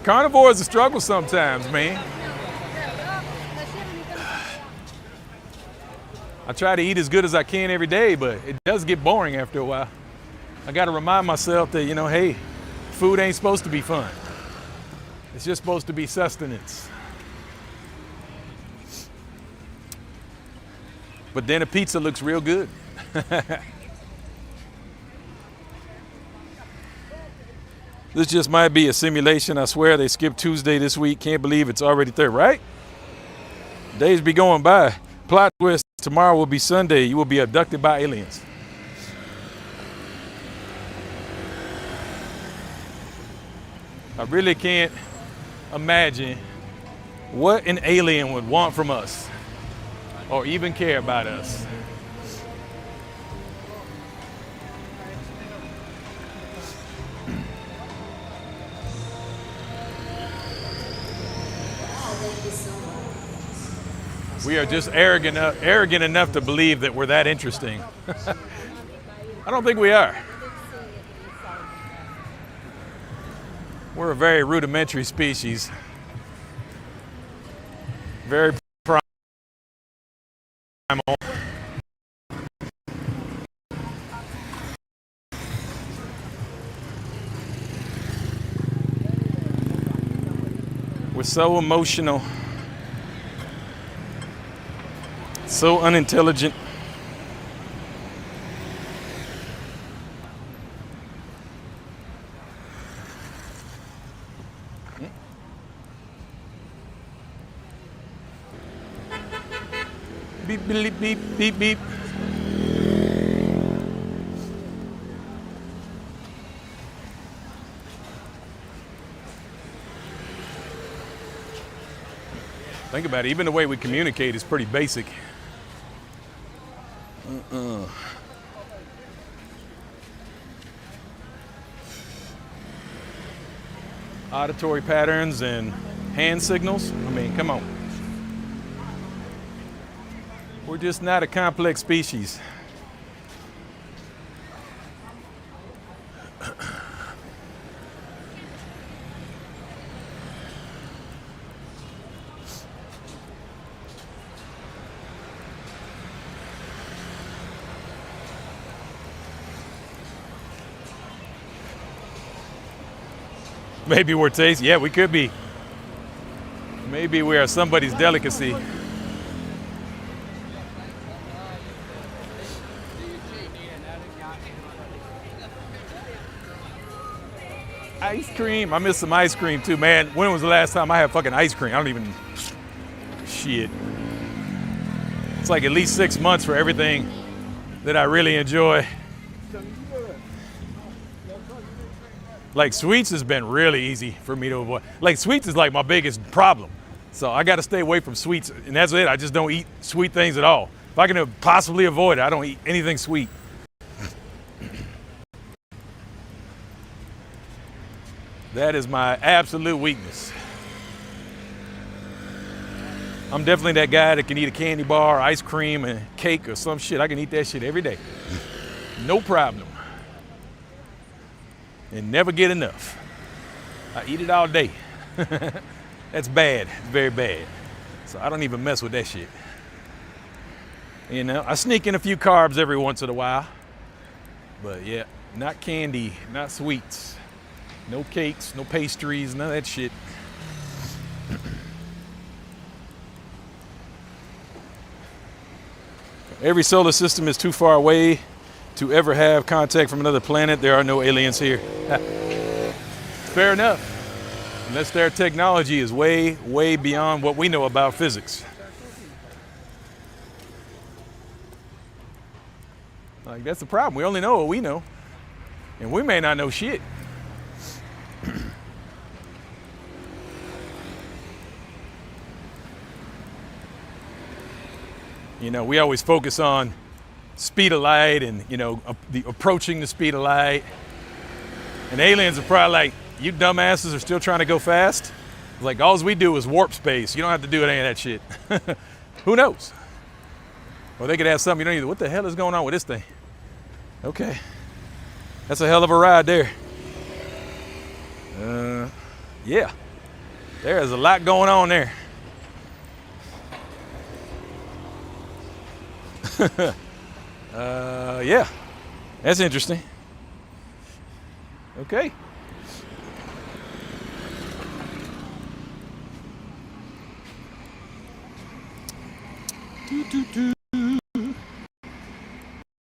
Speaker 1: Carnivore is a struggle sometimes, man. I try to eat as good as I can every day, but it does get boring after a while. I gotta remind myself that, hey, food ain't supposed to be fun. It's just supposed to be sustenance. But then a pizza looks real good. This just might be a simulation. I swear they skipped Tuesday this week. Can't believe it's already Thursday, right? Days be going by. Plot twist, tomorrow will be Sunday. You will be abducted by aliens. I really can't imagine what an alien would want from us or even care about us. We are just arrogant enough to believe that we're that interesting. I don't think we are. We're a very rudimentary species. Very primal. We're so emotional, so unintelligent. Beep, beep, beep, beep, beep. Think about it, even the way we communicate is pretty basic. Auditory patterns and hand signals. I mean, come on. We're just not a complex species. Maybe we're tasty. Yeah, we could be. Maybe we are somebody's delicacy. Ice cream. I miss some ice cream too, man. When was the last time I had fucking ice cream? I don't even. Shit. It's like at least 6 months for everything that I really enjoy. Like sweets has been really easy for me to avoid. Like sweets is like my biggest problem. So I got to stay away from sweets, and that's it. I just don't eat sweet things at all. If I can possibly avoid it, I don't eat anything sweet. That is my absolute weakness. I'm definitely that guy that can eat a candy bar, ice cream, and cake or some shit. I can eat that shit every day. No problem. And never get enough. I eat it all day. That's bad. It's very bad. So I don't even mess with that shit. You know, I sneak in a few carbs every once in a while. But yeah, not candy, not sweets. No cakes, no pastries, none of that shit. Every solar system is too far away to ever have contact from another planet. There are no aliens here. Fair enough. Unless their technology is way, way beyond what we know about physics. Like, that's the problem. We only know what we know. And we may not know shit. You know, we always focus on speed of light and, you know, approaching the speed of light. And aliens are probably like, you dumbasses are still trying to go fast? Like, all we do is warp space. You don't have to do any of that shit. Who knows? Or they could have something you don't either. What the hell is going on with this thing? Okay. That's a hell of a ride there. Yeah. There is a lot going on there. Yeah. That's interesting. Okay.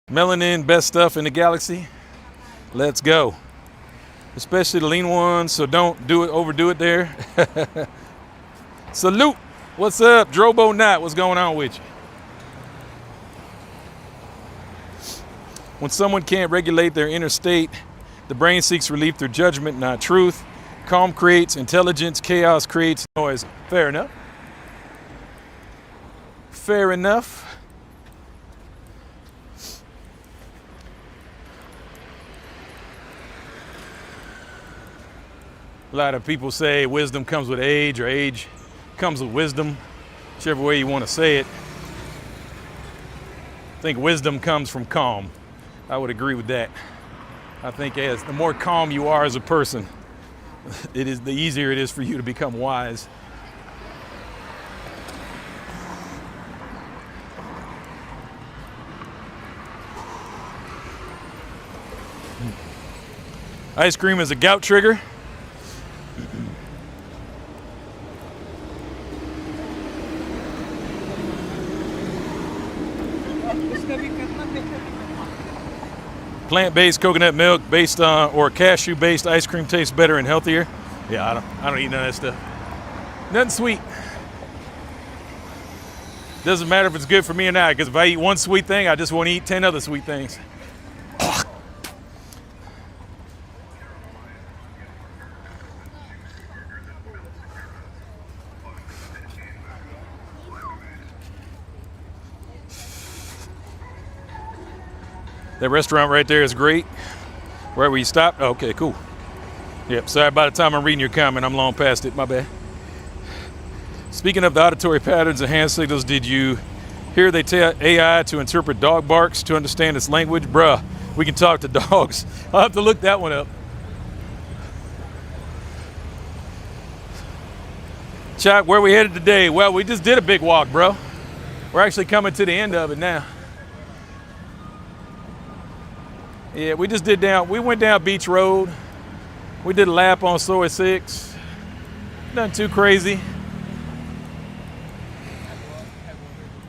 Speaker 1: Melanin, best stuff in the galaxy. Let's go. Especially the lean ones, so don't overdo it there. Salute. What's up, Drobo Knot? What's going on with you? When someone can't regulate their inner state, the brain seeks relief through judgment, not truth. Calm creates intelligence, chaos creates noise. Fair enough. Fair enough. A lot of people say wisdom comes with age, or age comes with wisdom, whichever way you want to say it. I think wisdom comes from calm. I would agree with that. I think as the more calm you are as a person, the easier it is for you to become wise. Ice cream is a gout trigger. Plant-based coconut milk based on, or cashew-based ice cream tastes better and healthier. Yeah, I don't eat none of that stuff. Nothing sweet. Doesn't matter if it's good for me or not, because if I eat one sweet thing, I just want to eat 10 other sweet things. That restaurant right there is great. Right where you stopped? Oh, okay, cool. Yep, sorry, by the time I'm reading your comment, I'm long past it. My bad. Speaking of the auditory patterns and hand signals, did you hear they tell AI to interpret dog barks to understand its language? Bruh, we can talk to dogs. I'll have to look that one up. Chuck, where we headed today? Well, we just did a big walk, bro. We're actually coming to the end of it now. Yeah, we went down Beach Road. We did a lap on Soy 6. Nothing too crazy.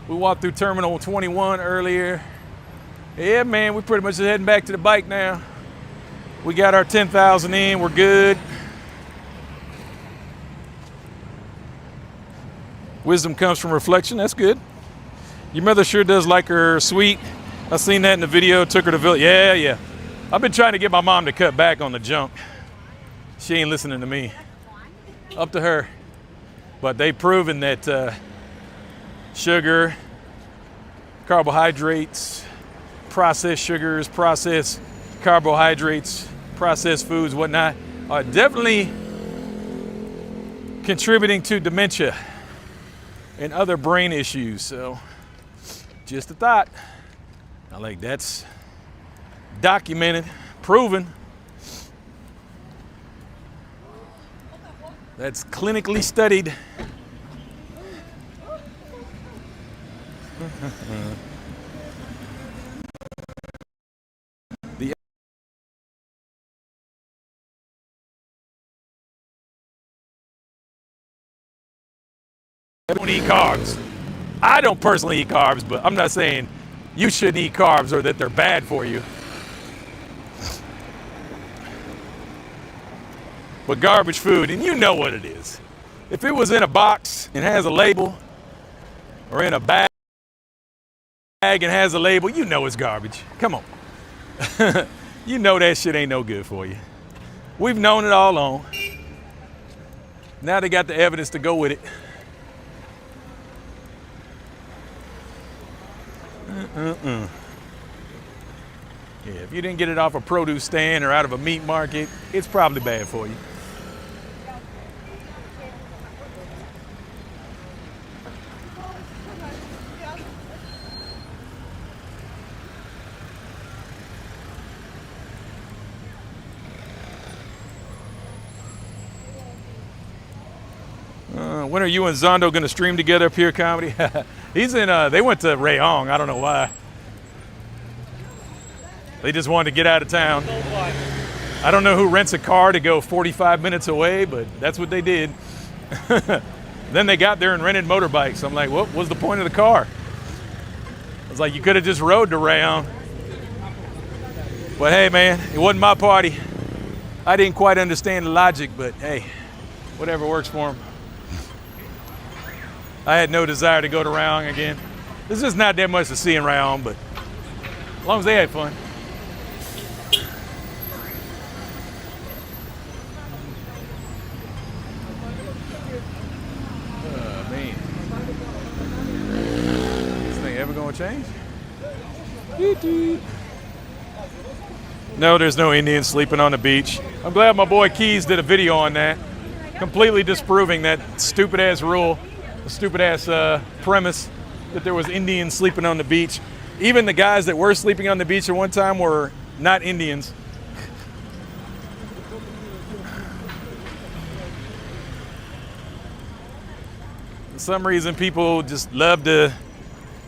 Speaker 1: We walked through Terminal 21 earlier. Yeah, man, we're pretty much just heading back to the bike now. We got our 10,000 in, we're good. Wisdom comes from reflection, that's good. Your mother sure does like her sweet. I seen that in the video, took her to village. Yeah. I've been trying to get my mom to cut back on the junk. She ain't listening to me. Up to her. But they've proven that sugar, carbohydrates, processed sugars, processed carbohydrates, processed foods, whatnot, are definitely contributing to dementia and other brain issues. So, just a thought. I like that's documented, proven. That's clinically studied. Don't eat carbs. I don't personally eat carbs, but I'm not saying you shouldn't eat carbs or that they're bad for you. But garbage food, and you know what it is. If it was in a box and has a label, or in a bag and has a label, you know it's garbage. Come on. You know that shit ain't no good for you. We've known it all along. Now they got the evidence to go with it. Yeah, if you didn't get it off a produce stand or out of a meat market, it's probably bad for you. When are you and Zondo going to stream together up here, comedy? He's in, they went to Rayong. I don't know why. They just wanted to get out of town. I don't know who rents a car to go 45 minutes away, but that's what they did. Then they got there and rented motorbikes. I'm like, what was the point of the car? I was like, you could have just rode to Rayong. But hey, man, it wasn't my party. I didn't quite understand the logic, but hey, whatever works for them. I had no desire to go to Rayong again. There's just not that much to see in Rayong, but as long as they had fun. Man. This thing ever gonna change? No, there's no Indians sleeping on the beach. I'm glad my boy Keys did a video on that, completely disproving that stupid ass rule. A stupid ass premise that there was Indians sleeping on the beach. Even the guys that were sleeping on the beach at one time were not Indians. For some reason, people just love to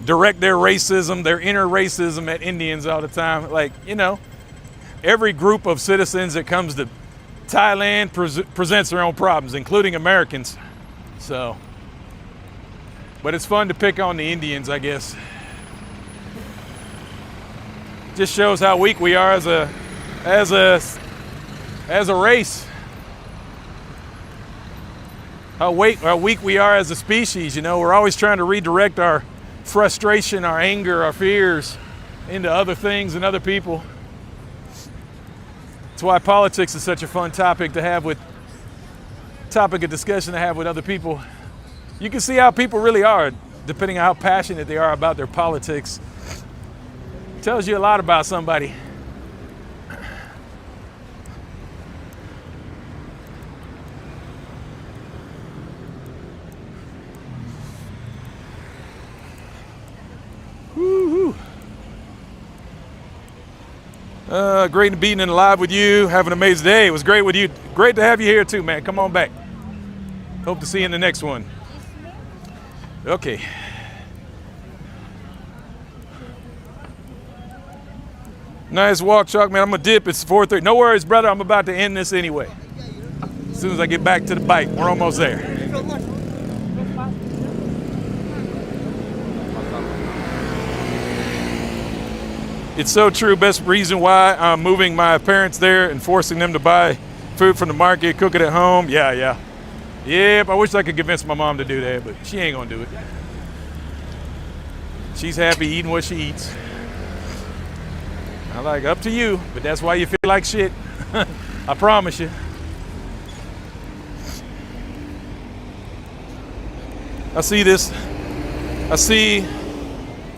Speaker 1: direct their racism, their inner racism at Indians all the time. Like, you know, every group of citizens that comes to Thailand presents their own problems, including Americans. So. But it's fun to pick on the Indians, I guess. Just shows how weak we are as a race. How weak we are as a species. You know, we're always trying to redirect our frustration, our anger, our fears into other things and other people. That's why politics is such a fun topic of discussion to have with other people. You can see how people really are, depending on how passionate they are about their politics. It tells you a lot about somebody. Woo-hoo. Great being and live with you. Have an amazing day. It was great with you. Great to have you here too, man. Come on back. Hope to see you in the next one. Okay. Nice walk, Chuck, man. I'm gonna dip. It's 4:30. No worries, brother. I'm about to end this anyway. As soon as I get back to the bike, we're almost there. It's so true. Best reason why I'm moving my parents there and forcing them to buy food from the market, cook it at home. Yeah. Yep, I wish I could convince my mom to do that, but she ain't gonna do it. She's happy eating what she eats. I like, up to you, but that's why you feel like shit. I promise you. I see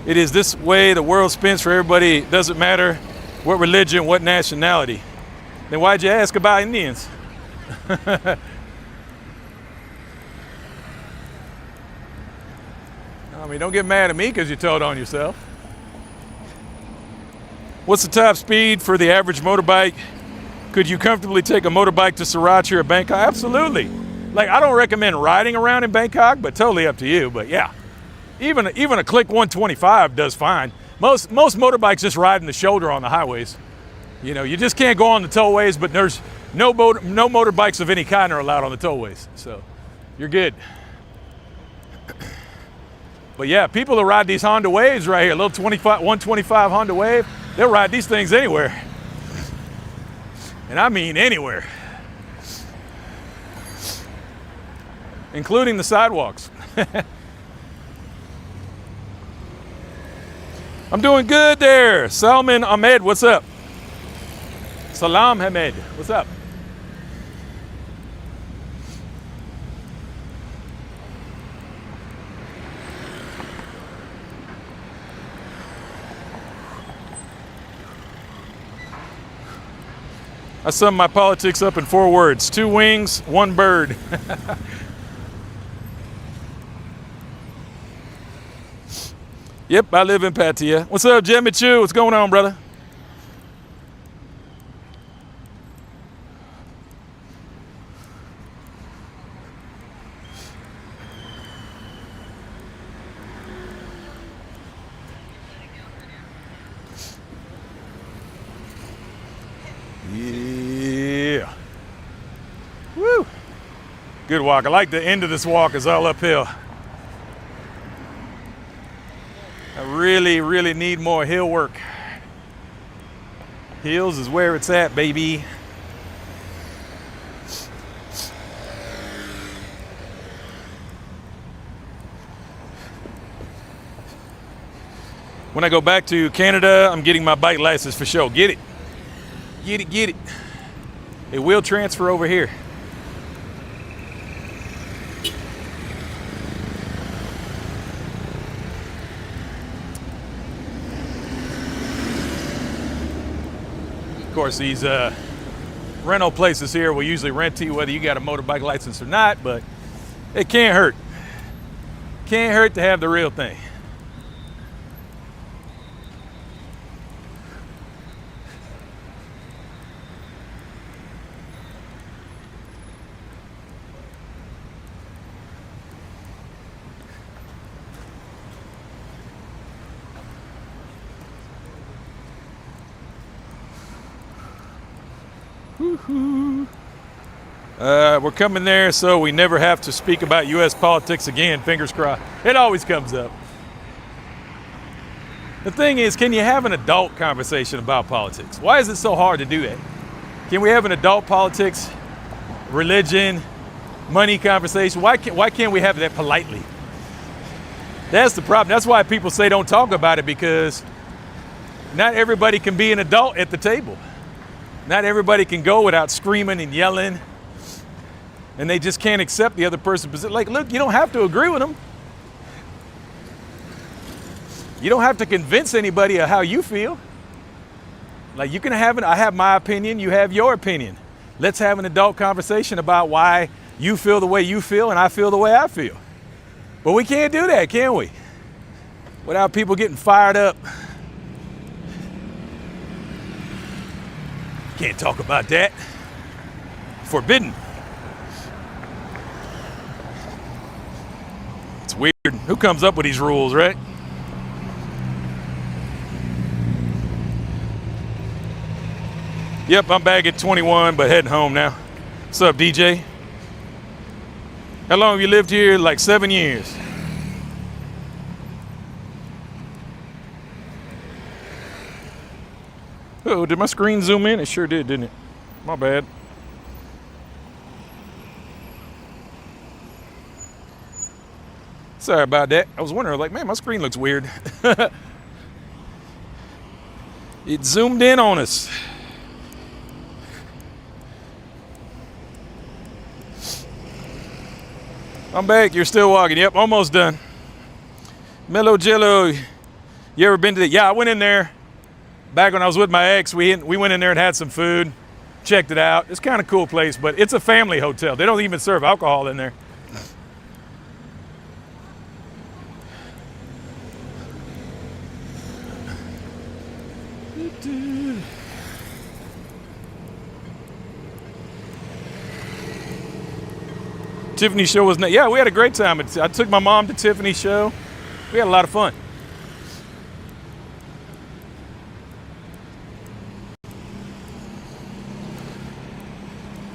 Speaker 1: it is this way the world spins for everybody. It doesn't matter what religion, what nationality. Then why'd you ask about Indians? I mean, don't get mad at me because you told on yourself. What's the top speed for the average motorbike? Could you comfortably take a motorbike to Sriracha or Bangkok? Absolutely. Like, I don't recommend riding around in Bangkok, but totally up to you. But yeah, even a Click 125 does fine. Most motorbikes just ride in the shoulder on the highways. You know, you just can't go on the tollways, but there's no motorbikes of any kind are allowed on the tollways. So you're good. But yeah, people that ride these Honda Waves right here, little 125 Honda Wave, they'll ride these things anywhere. And I mean anywhere. Including the sidewalks. I'm doing good there. Salman Ahmed, what's up? Salam Ahmed, what's up? I sum my politics up in 4 words: 2 wings, 1 bird. Yep, I live in Pattaya. What's up, Jimmy Chu? What's going on, brother? Yeah. Woo. Good walk. I like the end of this walk is all uphill. I really need more hill work. Hills is where it's at, baby. When I go back to Canada, I'm getting my bike license for sure. Get it. Get it. It will transfer over here. Of course, these rental places here will usually rent to you whether you got a motorbike license or not, but it can't hurt. Can't hurt to have the real thing. We're coming there so we never have to speak about U.S. politics again, fingers crossed. It always comes up. The thing is, can you have an adult conversation about politics? Why is it so hard to do that? Can we have an adult politics, religion, money conversation? Why can't we have that politely? That's the problem. That's why people say don't talk about it, because not everybody can be an adult at the table. Not everybody can go without screaming and yelling, and they just can't accept the other person's position. Like, look, you don't have to agree with them. You don't have to convince anybody of how you feel. Like, you can have I have my opinion, you have your opinion. Let's have an adult conversation about why you feel the way you feel and I feel the way I feel. But we can't do that, can we? Without people getting fired up. Can't talk about that. Forbidden. It's weird. Who comes up with these rules, right? Yep, I'm back at 21, but heading home now. What's up, DJ? How long have you lived here? Like 7 years. Oh, did my screen zoom in? It sure did, didn't it? My bad. Sorry about that. I was wondering, like, man, my screen looks weird. It zoomed in on us. I'm back. You're still walking. Yep, almost done. Mellow Jello. You ever been to the? Yeah, I went in there. Back when I was with my ex, we went in there and had some food. Checked it out. It's kind of a cool place, but it's a family hotel. They don't even serve alcohol in there. Tiffany show was yeah, we had a great time. I took my mom to Tiffany's show. We had a lot of fun.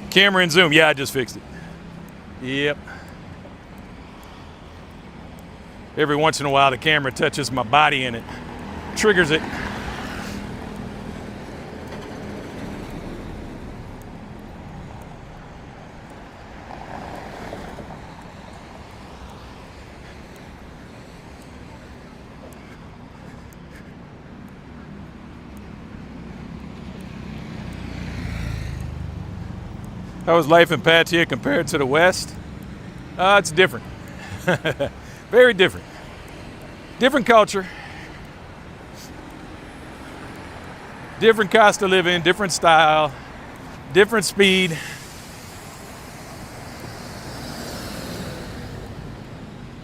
Speaker 1: Camera and zoom. Yeah, I just fixed it. Yep. Every once in a while, the camera touches my body and it triggers it. How was life in Pattaya compared to the West? It's different. Very different. Different culture. Different cost of living, different style, different speed.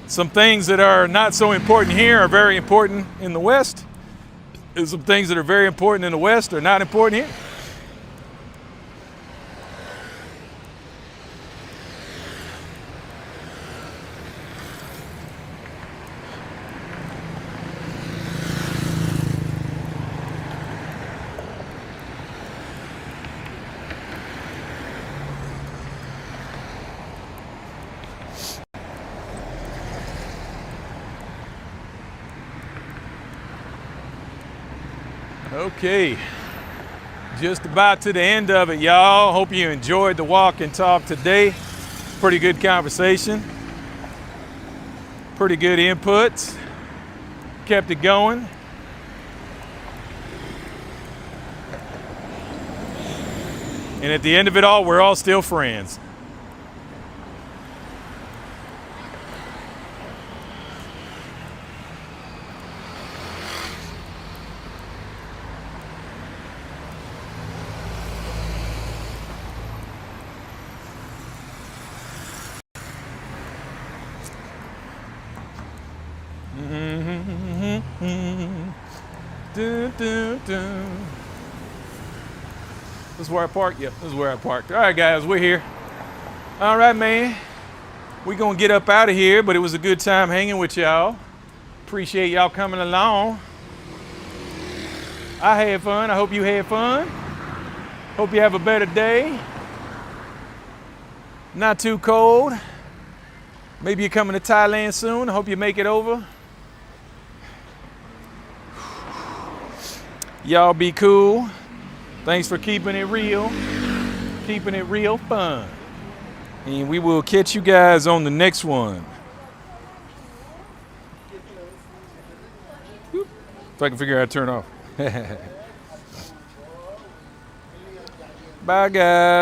Speaker 1: Some things that are not so important here are very important in the West. And some things that are very important in the West are not important here. Okay, just about to the end of it, y'all. Hope you enjoyed the walk and talk today. Pretty good conversation. Pretty good inputs. Kept it going. And at the end of it all, we're all still friends. Dun, dun, dun. This is where I parked? Yep, this is where I parked. All right, guys, we're here. All right, man. We're going to get up out of here, but it was a good time hanging with y'all. Appreciate y'all coming along. I had fun. I hope you had fun. Hope you have a better day. Not too cold. Maybe you're coming to Thailand soon. I hope you make it over. Y'all be cool. Thanks for keeping it real fun. And we will catch you guys on the next one. If I can figure out how to turn off. Bye, guys.